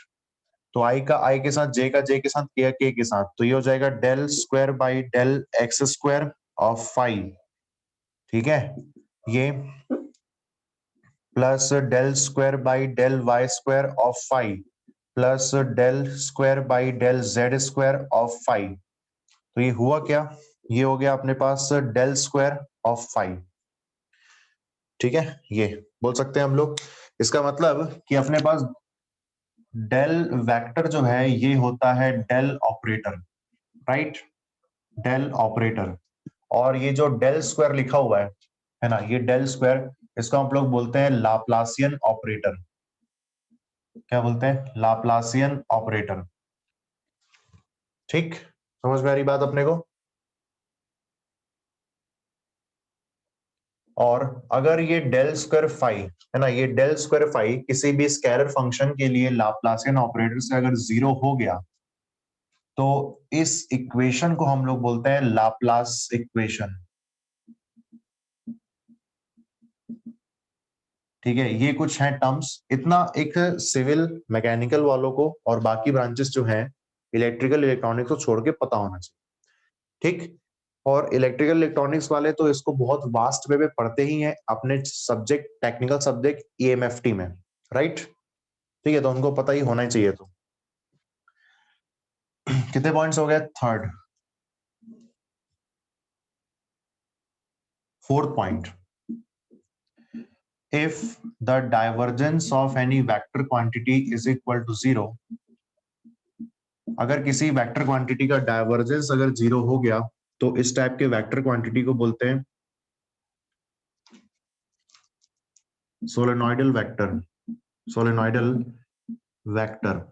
तो आई का आई के साथ, जे का जे के साथ, के के साथ, तो ये हो जाएगा del square by del X square of five, ठीक है, ये plus del square by del Y square of five plus del square by del Z square of five, तो ये हुआ क्या, ये हो गया अपने पास डेल स्क्वायर ऑफ फाइव। ठीक है, ये बोल सकते हैं हम लोग, इसका मतलब कि अपने पास डेल वेक्टर जो है ये होता है del operator, right, del operator, और ये जो डेल स्क्वायर लिखा हुआ है ना, ये डेल स्क्वायर, इसको हम लोग बोलते हैं लाप्लासियन ऑपरेटर। क्या बोलते हैं, लाप्लासियन ऑपरेटर। ठीक, समझ में आ रही बात अपने को। और अगर ये डेल स्क्वायर फाई, है ना, ये डेल स्क्वायर फाई किसी भी स्केलर फंक्शन के लिए लाप्लासियन ऑपरेटर से अगर 0 हो गया, तो इस इक्वेशन को हम लोग बोलते हैं लाप्लास इक्वेशन। ठीक है, ये कुछ है टर्म्स, इतना एक सिविल मैकेनिकल वालों को और बाकी ब्रांचेस जो हैं इलेक्ट्रिकल इलेक्ट्रॉनिक्स को छोड़ के पता होना चाहिए। ठीक, और इलेक्ट्रिकल इलेक्ट्रॉनिक्स वाले तो इसको बहुत वास्ट वे में पढ़ते ही हैं अपने सब्जेक्ट, टेक्निकल सब्जेक्ट ईएमएफटी में, राइट। ठीक है, तो उनको पता ही होना ही चाहिए। तो कितने पॉइंट्स हो गए? Third. Fourth point, if the divergence of any vector quantity is equal to 0, अगर किसी वेक्टर क्वांटिटी का डायवर्जेंस अगर 0 हो गया तो इस टाइप के वेक्टर क्वांटिटी को बोलते हैं सोलेनोइडल वेक्टर। सोलेनोइडल वेक्टर,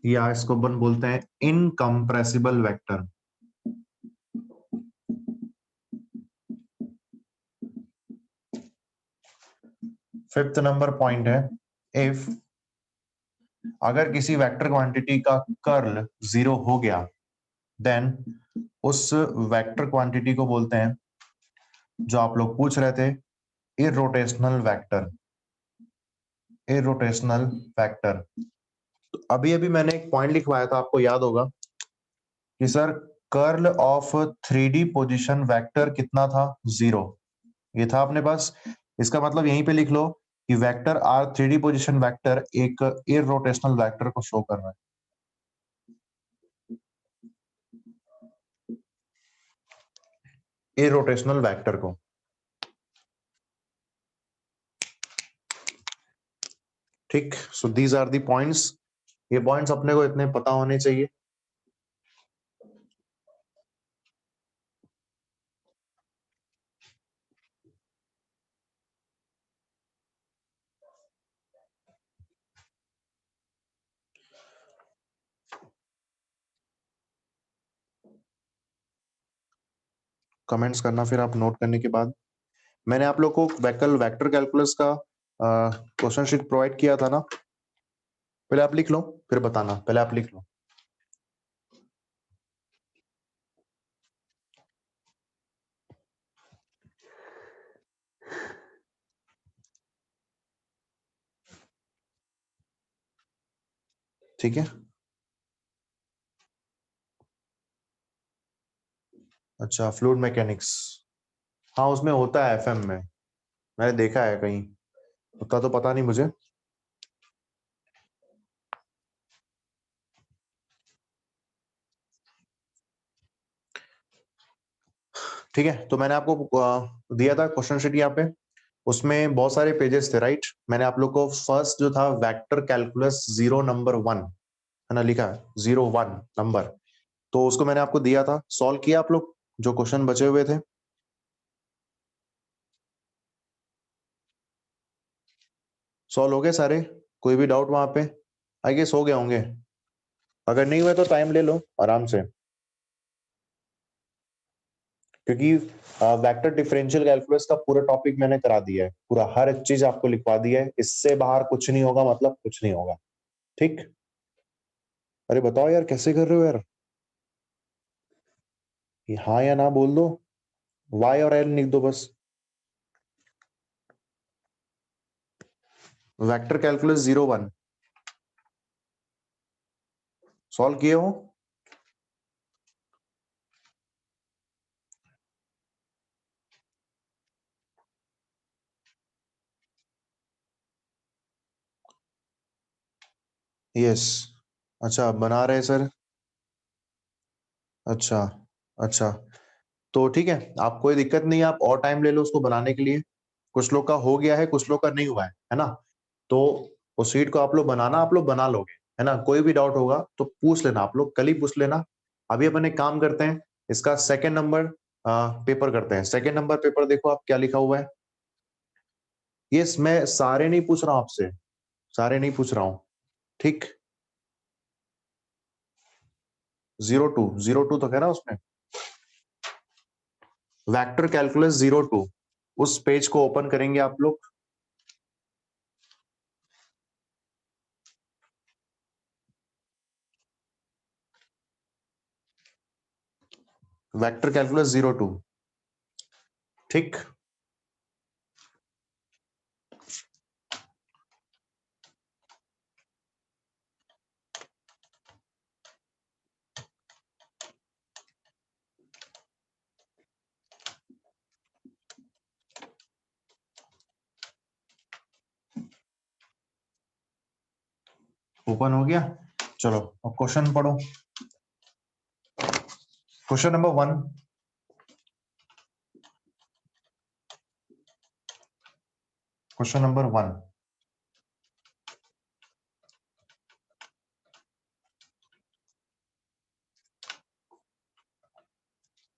या इसको अपन बोलते हैं incompressible vector. Fifth number point है, इफ अगर किसी वेक्टर क्वांटिटी का कर्ल 0 हो गया देन उस वेक्टर क्वांटिटी को बोलते हैं, जो आप लोग पूछ रहे थे, इररोटेशनल वेक्टर। इररोटेशनल वेक्टर। तो अभी अभी मैंने एक पॉइंट लिखवाया था, आपको याद होगा कि sir curl of 3D position vector कितना था? 0। ये था अपने पास। इसका मतलब यहीं पे लिख लो कि vector are 3D position vector एक इररोटेशनल वेक्टर को शो कर रहा है। इररोटेशनल वेक्टर को। ठीक, so these are the points. ये पॉइंट्स अपने को इतने पता होने चाहिए। कमेंट्स करना फिर आप नोट करने के बाद। मैंने आप लोग को कल वेक्टर कैलकुलस का क्वेश्चन शीट प्रोवाइड किया था ना, पहले आप लिख लो फिर बताना। पहले आप लिख लो। ठीक है, अच्छा फ्लूइड मैकेनिक्स, हाँ उसमें होता है एफएम में, मैंने देखा है कहीं, उतना तो पता नहीं मुझे। ठीक है, तो मैंने आपको दिया था क्वेश्चन शीट यहाँ पे, उसमें बहुत सारे पेजेस थे, राइट। मैंने आप लोग को फर्स्ट जो था वेक्टर कैलकुलस 0 नंबर 1 है ना, लिखा है 0 1 नंबर, तो उसको मैंने आपको दिया था। सॉल्व किया आप लोग जो क्वेश्चन बचे हुए थे? सॉल्व हो गए सारे? कोई भी डाउट वहां पे? आई गेस हो गए होंगे। अगर नहीं हुए तो टाइम ले लो आराम से, क्योंकि वेक्टर डिफरेंशियल कैलकुलस का पूरा टॉपिक मैंने करा दिया है, पूरा हर एक चीज आपको लिखवा दिया है, इससे बाहर कुछ नहीं होगा, मतलब कुछ नहीं होगा। ठीक, अरे बताओ यार कैसे कर रहे हो यार, ये हाँ या ना बोल दो, वाई और एल लिख दो बस। वेक्टर कैलकुलस 0 1 सॉल्व किए हो? यस, अच्छा बना रहे सर, अच्छा अच्छा, तो ठीक है, आप कोई दिक्कत नहीं है, आप और टाइम ले लो उसको बनाने के लिए। कुछ लोग का हो गया है, कुछ लोग का नहीं हुआ है ना, तो उस सीट को आप लोग बनाना, आप लोग बना लोगे, है ना। कोई भी डाउट होगा तो पूछ लेना, आप लोग कल ही पूछ लेना। अभी अपन एक काम करते हैं, इसका सेकंड नंबर पेपर करते हैं। सेकंड नंबर पेपर देखो आप क्या लिखा हुआ है। ये मैं सारे नहीं पूछ रहा हूं आपसे, सारे नहीं पूछ रहा हूं, ठीक। 0 2 तो है ना उसमें, वेक्टर कैलकुलस 0 2, उस पेज को ओपन करेंगे आप लोग। वेक्टर कैलकुलस 0 2, ठीक। ओपन हो गया। चलो अब क्वेश्चन पढ़ो। Question number 1, question number 1,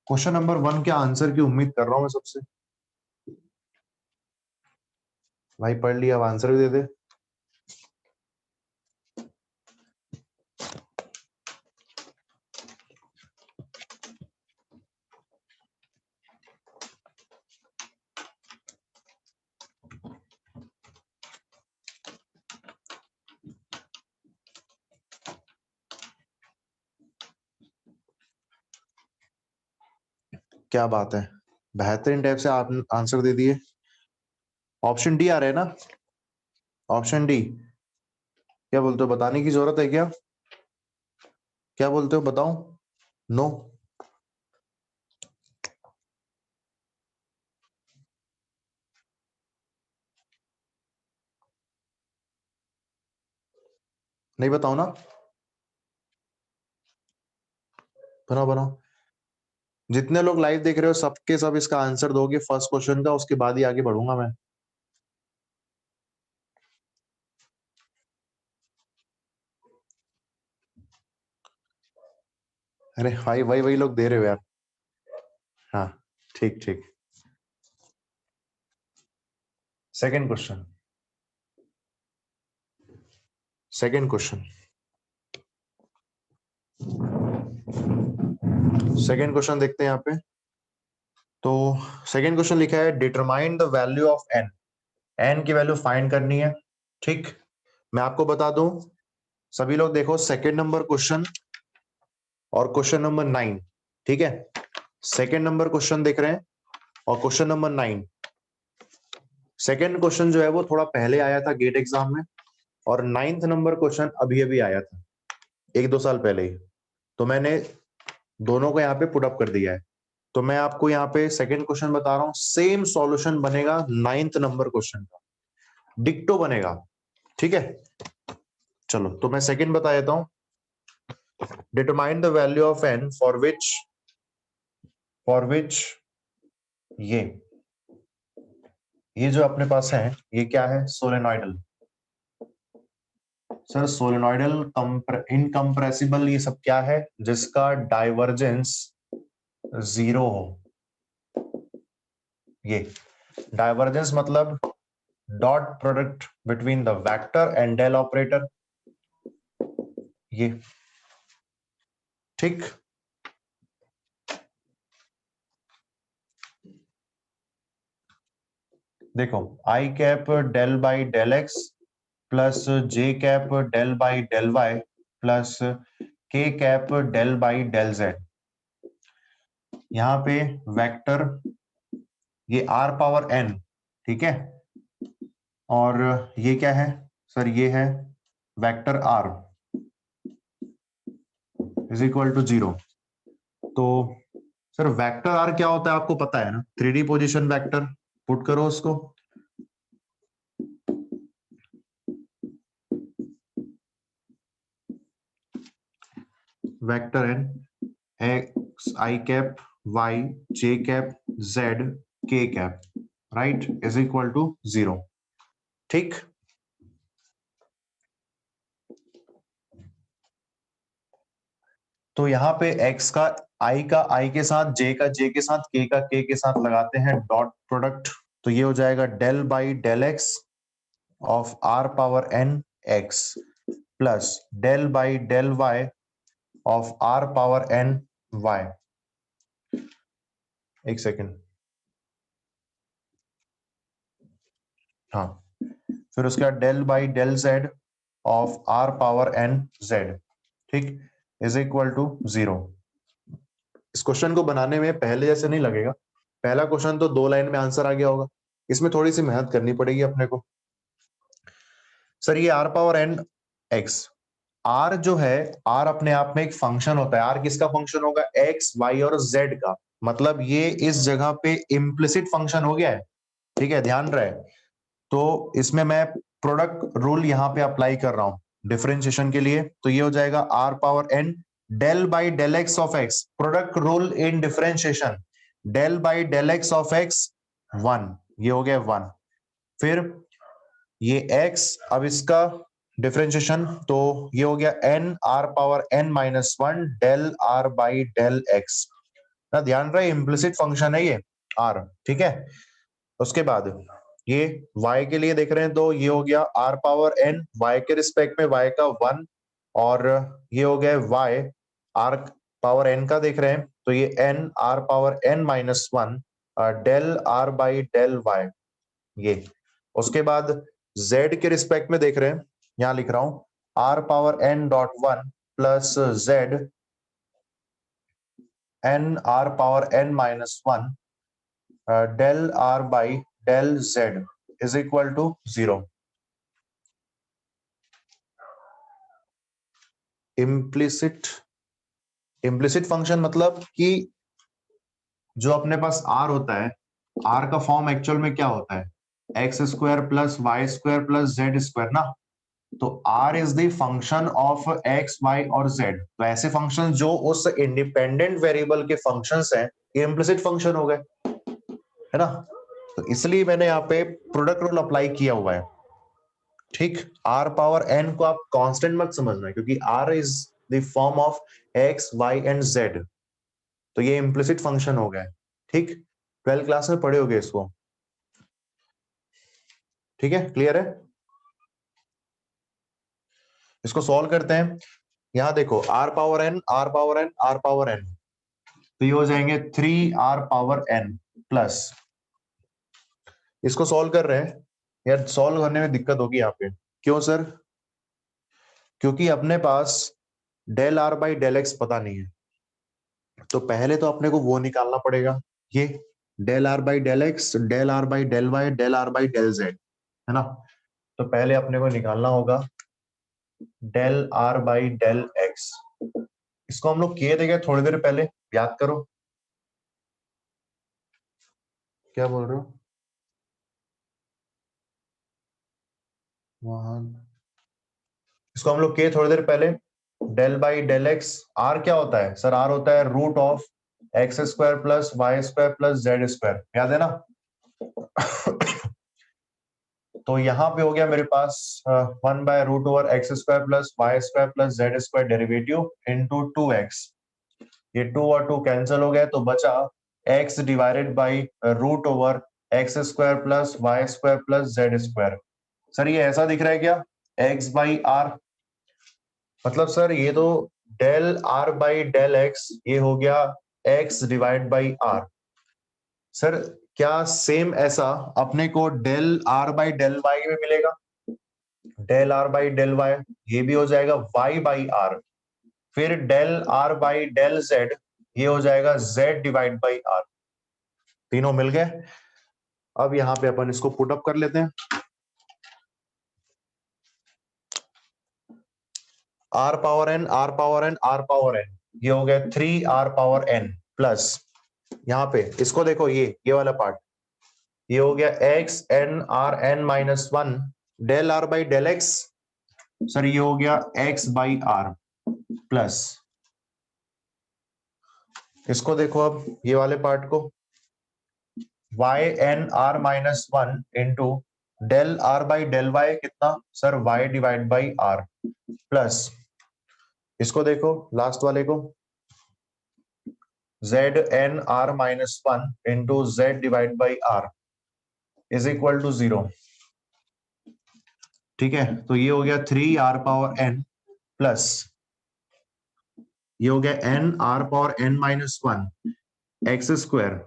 question number 1 के आंसर की उम्मीद कर रहा हूं मैं सबसे। भाई पढ़ लिया, अब आंसर भी दे दे। क्या बात है, बेहतरीन टाइप से आप आंसर दे दिए। ऑप्शन डी आ रहा है ना? ऑप्शन डी, क्या बोलते हो, बताने की जरूरत है क्या? क्या बोलते हो, बताओ। नो? नहीं बताओ ना? बनाओ बनाओ। जितने लोग लाइव देख रहे हो सबके सब इसका आंसर दोगे फर्स्ट क्वेश्चन का, उसके बाद ही आगे बढ़ूंगा मैं। अरे भाई वही वही लोग दे रहे हो यार। हाँ ठीक ठीक। Second question, second question, second question देखते हैं यहाँ पे। तो सेकंड क्वेश्चन लिखा है determine the value of N. N की वैल्यू फाइंड करनी है। ठीक, मैं आपको बता दूं, सभी लोग देखो सेकंड नंबर क्वेश्चन और क्वेश्चन नंबर 9। ठीक है, सेकंड नंबर क्वेश्चन देख रहे हैं और क्वेश्चन नंबर 9। सेकंड क्वेश्चन जो है वो थोड़ा पहले आया था गेट एग्जाम में, और 9th नंबर क्वेश्चन अभी अभी आया था, 1-2 साल पहले ही। तो मैंने दोनों को यहाँ पे पुट अप कर दिया है। तो मैं आपको यहाँ पे सेकंड क्वेश्चन बता रहा हूँ, सेम सॉल्यूशन बनेगा 9th नंबर क्वेश्चन का, डिक्टो बनेगा। ठीक है, चलो तो मैं सेकंड बता देता हूँ। Determine the value of N for which ये जो अपने पास है ये क्या है, सोलेनॉइडल। सर सोलेनॉइडल इनकम्प्रेसिबल, ये सब क्या है, जिसका डाइवर्जेंस 0 हो। ये डाइवर्जेंस मतलब dot product between the vector and del operator, ये। ठीक, देखो i cap del by del x plus j cap del by del y plus k cap del by del z. यहाँ पे वेक्टर ये r power n, ठीक है, और ये क्या है सर, ये है vector r is equal to 0। तो सर वेक्टर r क्या होता है आपको पता है ना, 3D पोजीशन वेक्टर। पुट करो उसको। Vector n x I cap y j cap z k cap, right, is equal to 0। ठीक, तो यहाँ पे x का i के साथ, j का j के साथ, k का k के साथ लगाते हैं डॉट प्रोडक्ट। तो ये हो जाएगा del by del x of r power n x plus del by del y of r power n y। एक सेकेंड, हाँ, फिर उसके बाद del by del z of r power n z, ठीक, इज इक्वल टू 0। इस question को बनाने में पहले जैसे नहीं लगेगा। पहला क्वेश्चन तो 2 लाइन में आंसर आ गया होगा, इसमें थोड़ी सी मेहनत करनी पड़ेगी अपने को। सर ये r power n x, r जो है, r अपने आप में एक फंक्शन होता है। r किसका फंक्शन होगा, x y और z का। मतलब ये इस जगह पे इम्प्लिसिट फंक्शन हो गया है, ठीक है, ध्यान रहे। तो इसमें मैं प्रोडक्ट रूल यहाँ पे अप्लाई कर रहा हूं। डिफरेंशिएशन के लिए, तो ये हो जाएगा R power N del by del x of X, product rule in differentiation, del by del x of X 1, ये हो गया 1। फिर ये x, अब इसका डिफरेंशिएशन, तो ये हो गया n r power n minus 1 del r by del x ना, ध्यान रहे इम्प्लिसिट फंक्शन है ये r, ठीक है। उसके बाद ये y के लिए देख रहे हैं, तो ये हो गया r पावर n, y के रिस्पेक्ट में y का 1, और ये हो गया y r पावर n का देख रहे हैं, तो ये n r power n minus 1 del r by del y, ये। उसके बाद z के रिस्पेक्ट में देख रहे हैं, यहां लिख रहा हूं r power n dot 1 plus z n r power n minus 1 del r by del z is equal to 0। Implicit function मतलब कि जो अपने पास r होता है, r का फॉर्म एक्चुअल में क्या होता है, X square plus Y square plus Z square ना, तो r is the function of x, y और z। तो ऐसे फंक्शन जो उस इंडिपेंडेंट वेरिएबल के फंक्शंस हैं, ये इम्प्लिसिट फंक्शन हो गए, है ना। तो इसलिए मैंने यहाँ पे प्रोडक्ट रूल अप्लाई किया हुआ है, ठीक। r पावर n को आप कांस्टेंट मत समझना, क्योंकि r is the form of x, y and z, तो ये इम्प्लिसिट फंक्शन हो गया, ठीक। 12th क्लास में पढ़े होगे इसको, ठीक है, क्लियर है। इसको सॉल्व करते हैं। यहां देखो r power n, r power n, r power n, तो ये हो जाएंगे 3r पावर n प्लस, इसको सॉल्व कर रहे हैं यार, सॉल्व करने में दिक्कत होगी यहाँ पे, क्यों सर, क्योंकि अपने पास del are by del x पता नहीं है, तो पहले तो अपने को वो निकालना पड़ेगा, ये del are by del x, del are by del Y, del are by del Z, है ना। तो पहले अपने को निकालना होगा del are by del x, इसको हम लोग किए थे थोड़ी देर पहले, याद करो, क्या बोल रहे हो वहां, इसको हम लोग किए थोड़ी देर पहले, del by del x, r क्या होता है सर, आर होता है root of x square plus Y square plus Z square, याद है ना। तो यहाँ पे हो गया मेरे पास one by root over x square plus Y square plus Z square derivative into 2x, ये 2 और 2 कैंसिल हो गए, तो बचा x divided by root over x square plus Y square plus Z square. Sir ये ऐसा दिख रहा है क्या, x बाई आर, मतलब सर ये तो del are by del X, ये हो गया x divide by R. Sir क्या सेम ऐसा अपने को del are by del Y में मिलेगा, del are by del Y, ये भी हो जाएगा y बाई आर, फिर del are by del Z, ये हो जाएगा z डिवाइड बाई आर, तीनों मिल गए। अब यहाँ पे अपन इसको पुट अप कर लेते हैं, r power n, r power n, r power n, ये हो गया 3r पावर n प्लस, यहाँ पे इसको देखो, ये वाला पार्ट, ये हो गया x n r n minus 1 del are by del X, sir ये हो गया x बाई आर प्लस, इसको देखो अब ये वाले पार्ट को, y n r minus 1 into del are by del y कितना sir, y divide by r plus, इसको देखो लास्ट वाले को, z n r minus 1 into z divide by r is equal to 0, ठीक है। तो ये हो गया 3r पावर n प्लस, ये हो गया n r power n minus 1 x square,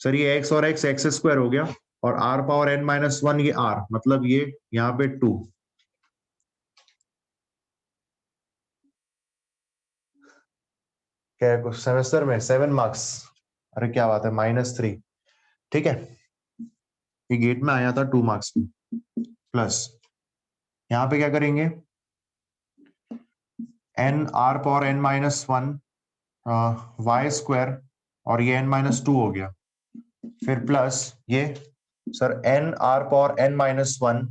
sir ये x और x स्क्वायर हो गया, और r पावर n माइनस 1 ये r, मतलब ये यहाँ पे 2, क्या कुछ सेमेस्टर में 7 मार्क्स, अरे क्या बात है, -3, ठीक है, ये गेट में आया था 2 मार्क्स में, प्लस यहाँ पे क्या करेंगे, n r power n minus 1 Y square, और ये n माइनस 2 हो गया, फिर प्लस ये sir n r power n minus 1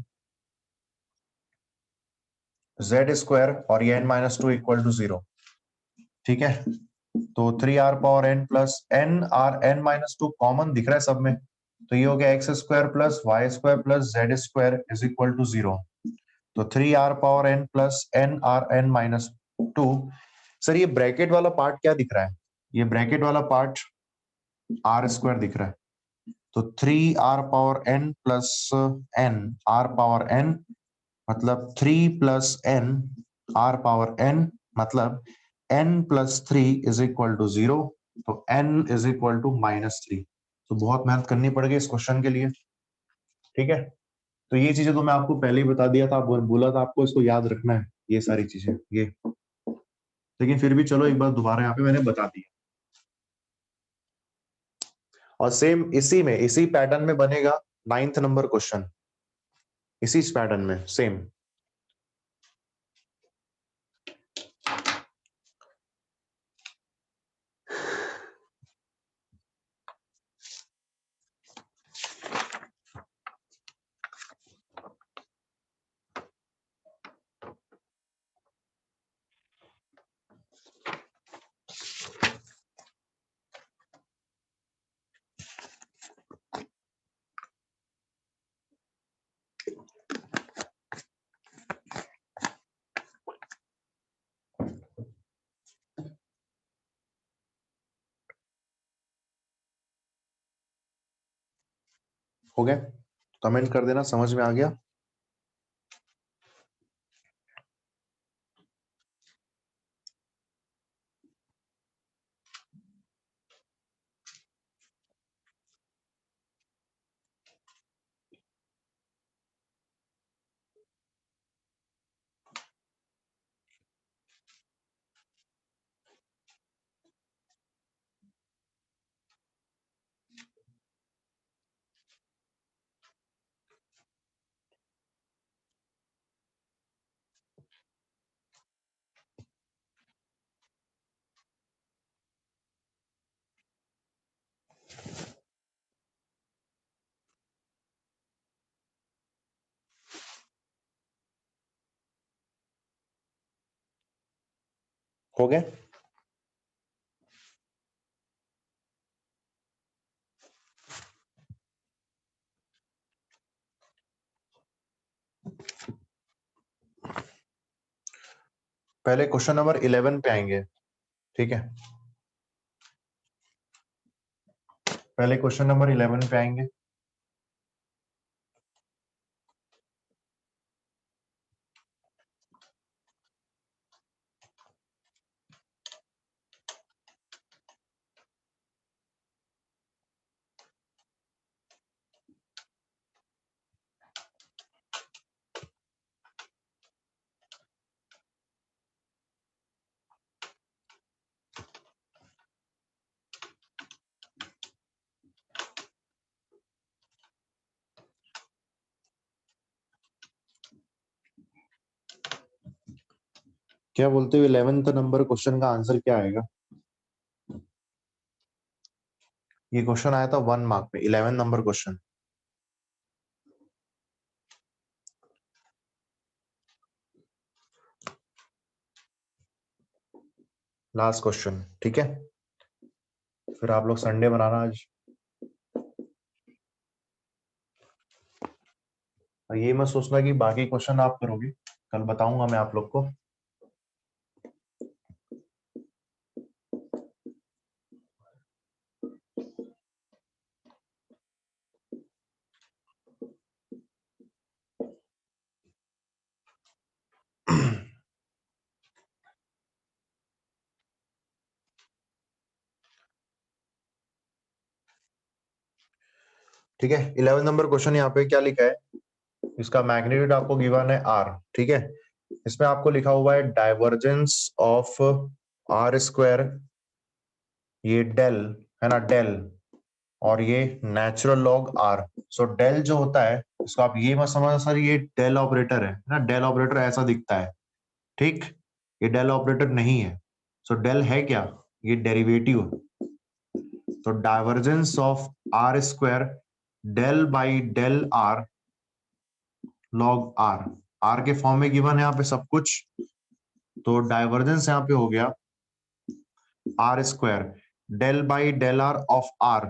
Z square और ये n minus two equal to 0। ठीक है, तो 3r power n plus n R n minus two common दिख रहा है सब में, तो ये हो गया X square plus Y square plus Z square is equal to 0। तो 3r power n plus n R n minus two. Sir ये ब्रैकेट वाला पार्ट क्या दिख रहा है? ये ब्रैकेट वाला पार्ट आर स्क्वायर दिख रहा है। तो 3r power n plus n r power n मतलब 3 plus n r power n मतलब n plus 3 is equal to 0। तो n इज इक्वल टू -3। तो बहुत मेहनत करनी पड़ेगी इस क्वेश्चन के लिए। ठीक है, तो ये चीजें तो मैं आपको पहले ही बता दिया था, बोला था आपको इसको याद रखना है ये सारी चीजें ये, लेकिन फिर भी चलो एक बार दोबारा यहाँ पे मैंने बता दिया। और सेम इसी में इसी पैटर्न में बनेगा 9th नंबर क्वेश्चन, इसी पैटर्न में सेम। हो गया? कमेंट कर देना समझ में आ गया। हो गया? पहले क्वेश्चन नंबर 11 पे आएंगे। ठीक है, पहले क्वेश्चन नंबर 11 पे आएंगे। क्या बोलते हो 11th नंबर क्वेश्चन का आंसर क्या आएगा? ये क्वेश्चन आया था 1 मार्क पे, 11 नंबर क्वेश्चन। Last question. ठीक है, फिर आप लोग संडे बनाना आज। और ये मत सोचना कि बाकी क्वेश्चन आप करोगे, कल बताऊंगा मैं आप लोग को। ठीक है, 11 नंबर क्वेश्चन यहाँ पे क्या लिखा है? इसका मैग्नीट्यूड आपको गिवन है r। ठीक है, इसमें आपको लिखा हुआ है डाइवर्जेंस ऑफ r स्क्वायर, ये डेल है ना, डेल, और ये natural log r। So del जो होता है, इसको आप ये मत समझना सर ये डेल ऑपरेटर है ना, डेल ऑपरेटर ऐसा दिखता है। ठीक, ये डेल ऑपरेटर नहीं है। सो डेल है क्या? ये डेरिवेटिव। तो divergence of r square del by del r log r। R के फॉर्म में गिवन है यहाँ पे सब कुछ, तो डाइवर्जेंस यहाँ पे हो गया R square del by del R of R,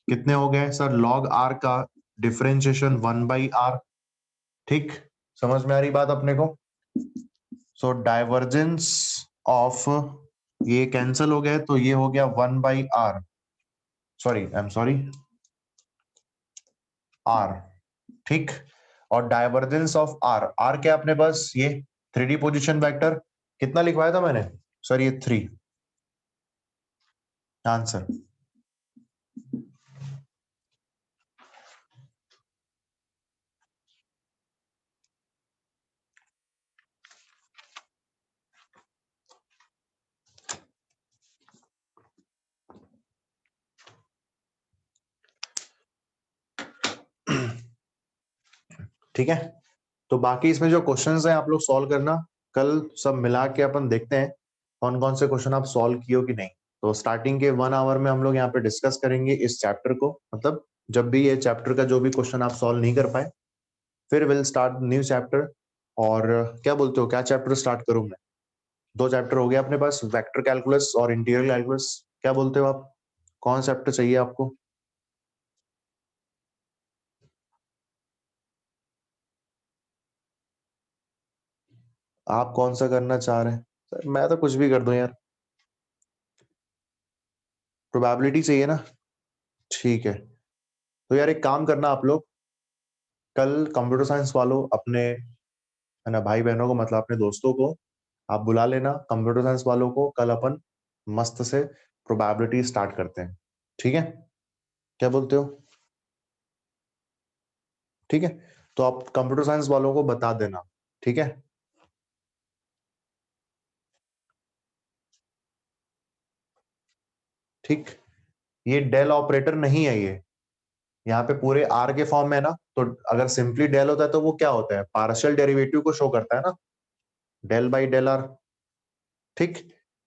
कितने हो गए सर, लॉग आर का डिफरेंशिएशन 1/r। ठीक, समझ में आ रही बात अपने को। सो डाइवर्जेंस ऑफ, ये कैंसिल हो गए तो ये हो गया 1/r, sorry I am sorry r। ठीक, और डाइवर्जेंस ऑफ r, r क्या अपने पास ये 3D पोजीशन वेक्टर कितना लिखवाया था मैंने सर, ये 3 आंसर। ठीक है, तो बाकी इसमें जो क्वेश्चंस हैं आप लोग सॉल्व करना, कल सब मिला के अपन देखते हैं कौन कौन से क्वेश्चन आप सॉल्व किए हो कि नहीं। तो स्टार्टिंग के 1 आवर में हम लोग यहाँ पे डिस्कस करेंगे इस चैप्टर को, मतलब जब भी ये चैप्टर का जो भी क्वेश्चन आप सॉल्व नहीं कर पाए, फिर विल स्टार्ट न्यू चैप्टर। और क्या बोलते हो, क्या चैप्टर स्टार्ट करूं मैं? 2 चैप्टर हो गया अपने पास, वेक्टर कैलकुलस और इंटीग्रल कैलकुलस। क्या बोलते हो आप, कौन चैप्टर चाहिए आपको? आप कौन सा करना चाह रहे हैं सर? मैं तो कुछ भी कर दूं यार, प्रोबेबिलिटी चाहिए ना। ठीक है, तो यार एक काम करना आप लोग, कल कंप्यूटर साइंस वालों अपने, है ना, भाई बहनों को, मतलब अपने दोस्तों को आप बुला लेना, कंप्यूटर साइंस वालों को। कल अपन मस्त से प्रोबेबिलिटी स्टार्ट करते हैं, ठीक है? क्या बोलते हो? ठीक है, तो आप कंप्यूटर साइंस वालों को बता देना, ठीक है? ठीक, ये डेल ऑपरेटर नहीं है, ये यहाँ पे पूरे आर के फॉर्म में है ना, तो अगर सिंपली डेल होता है तो वो क्या होता है, पार्शियल डेरिवेटिव को शो करता है ना, डेल बाई डेल आर। ठीक,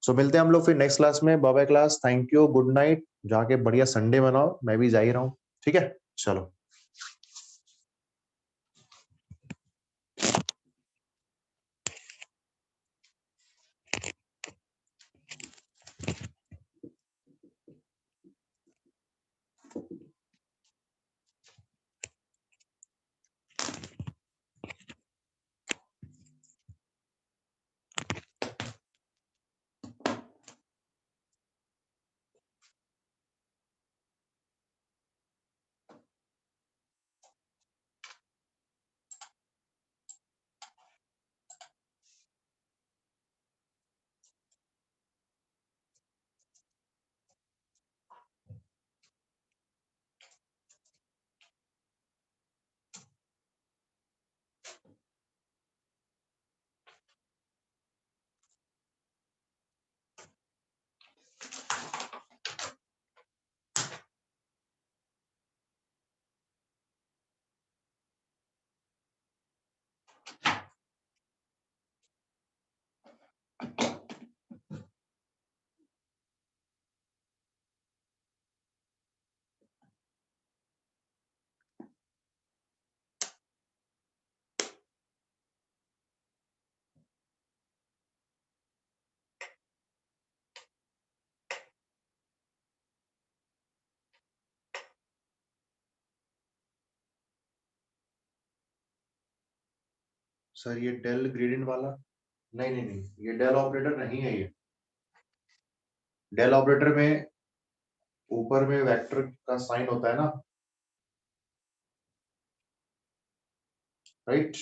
सो मिलते हैं हम लोग फिर नेक्स्ट क्लास में। Bye bye class, thank you, good night, जाके बढ़िया संडे मनाओ, मैं भी जा ही रहा हूँ। ठीक है, चलो। सर ये डेल ग्रेडियंट वाला, नहीं नहीं नहीं, ये डेल ऑपरेटर नहीं है। ये डेल ऑपरेटर में ऊपर में वेक्टर का साइन होता है ना, राइट?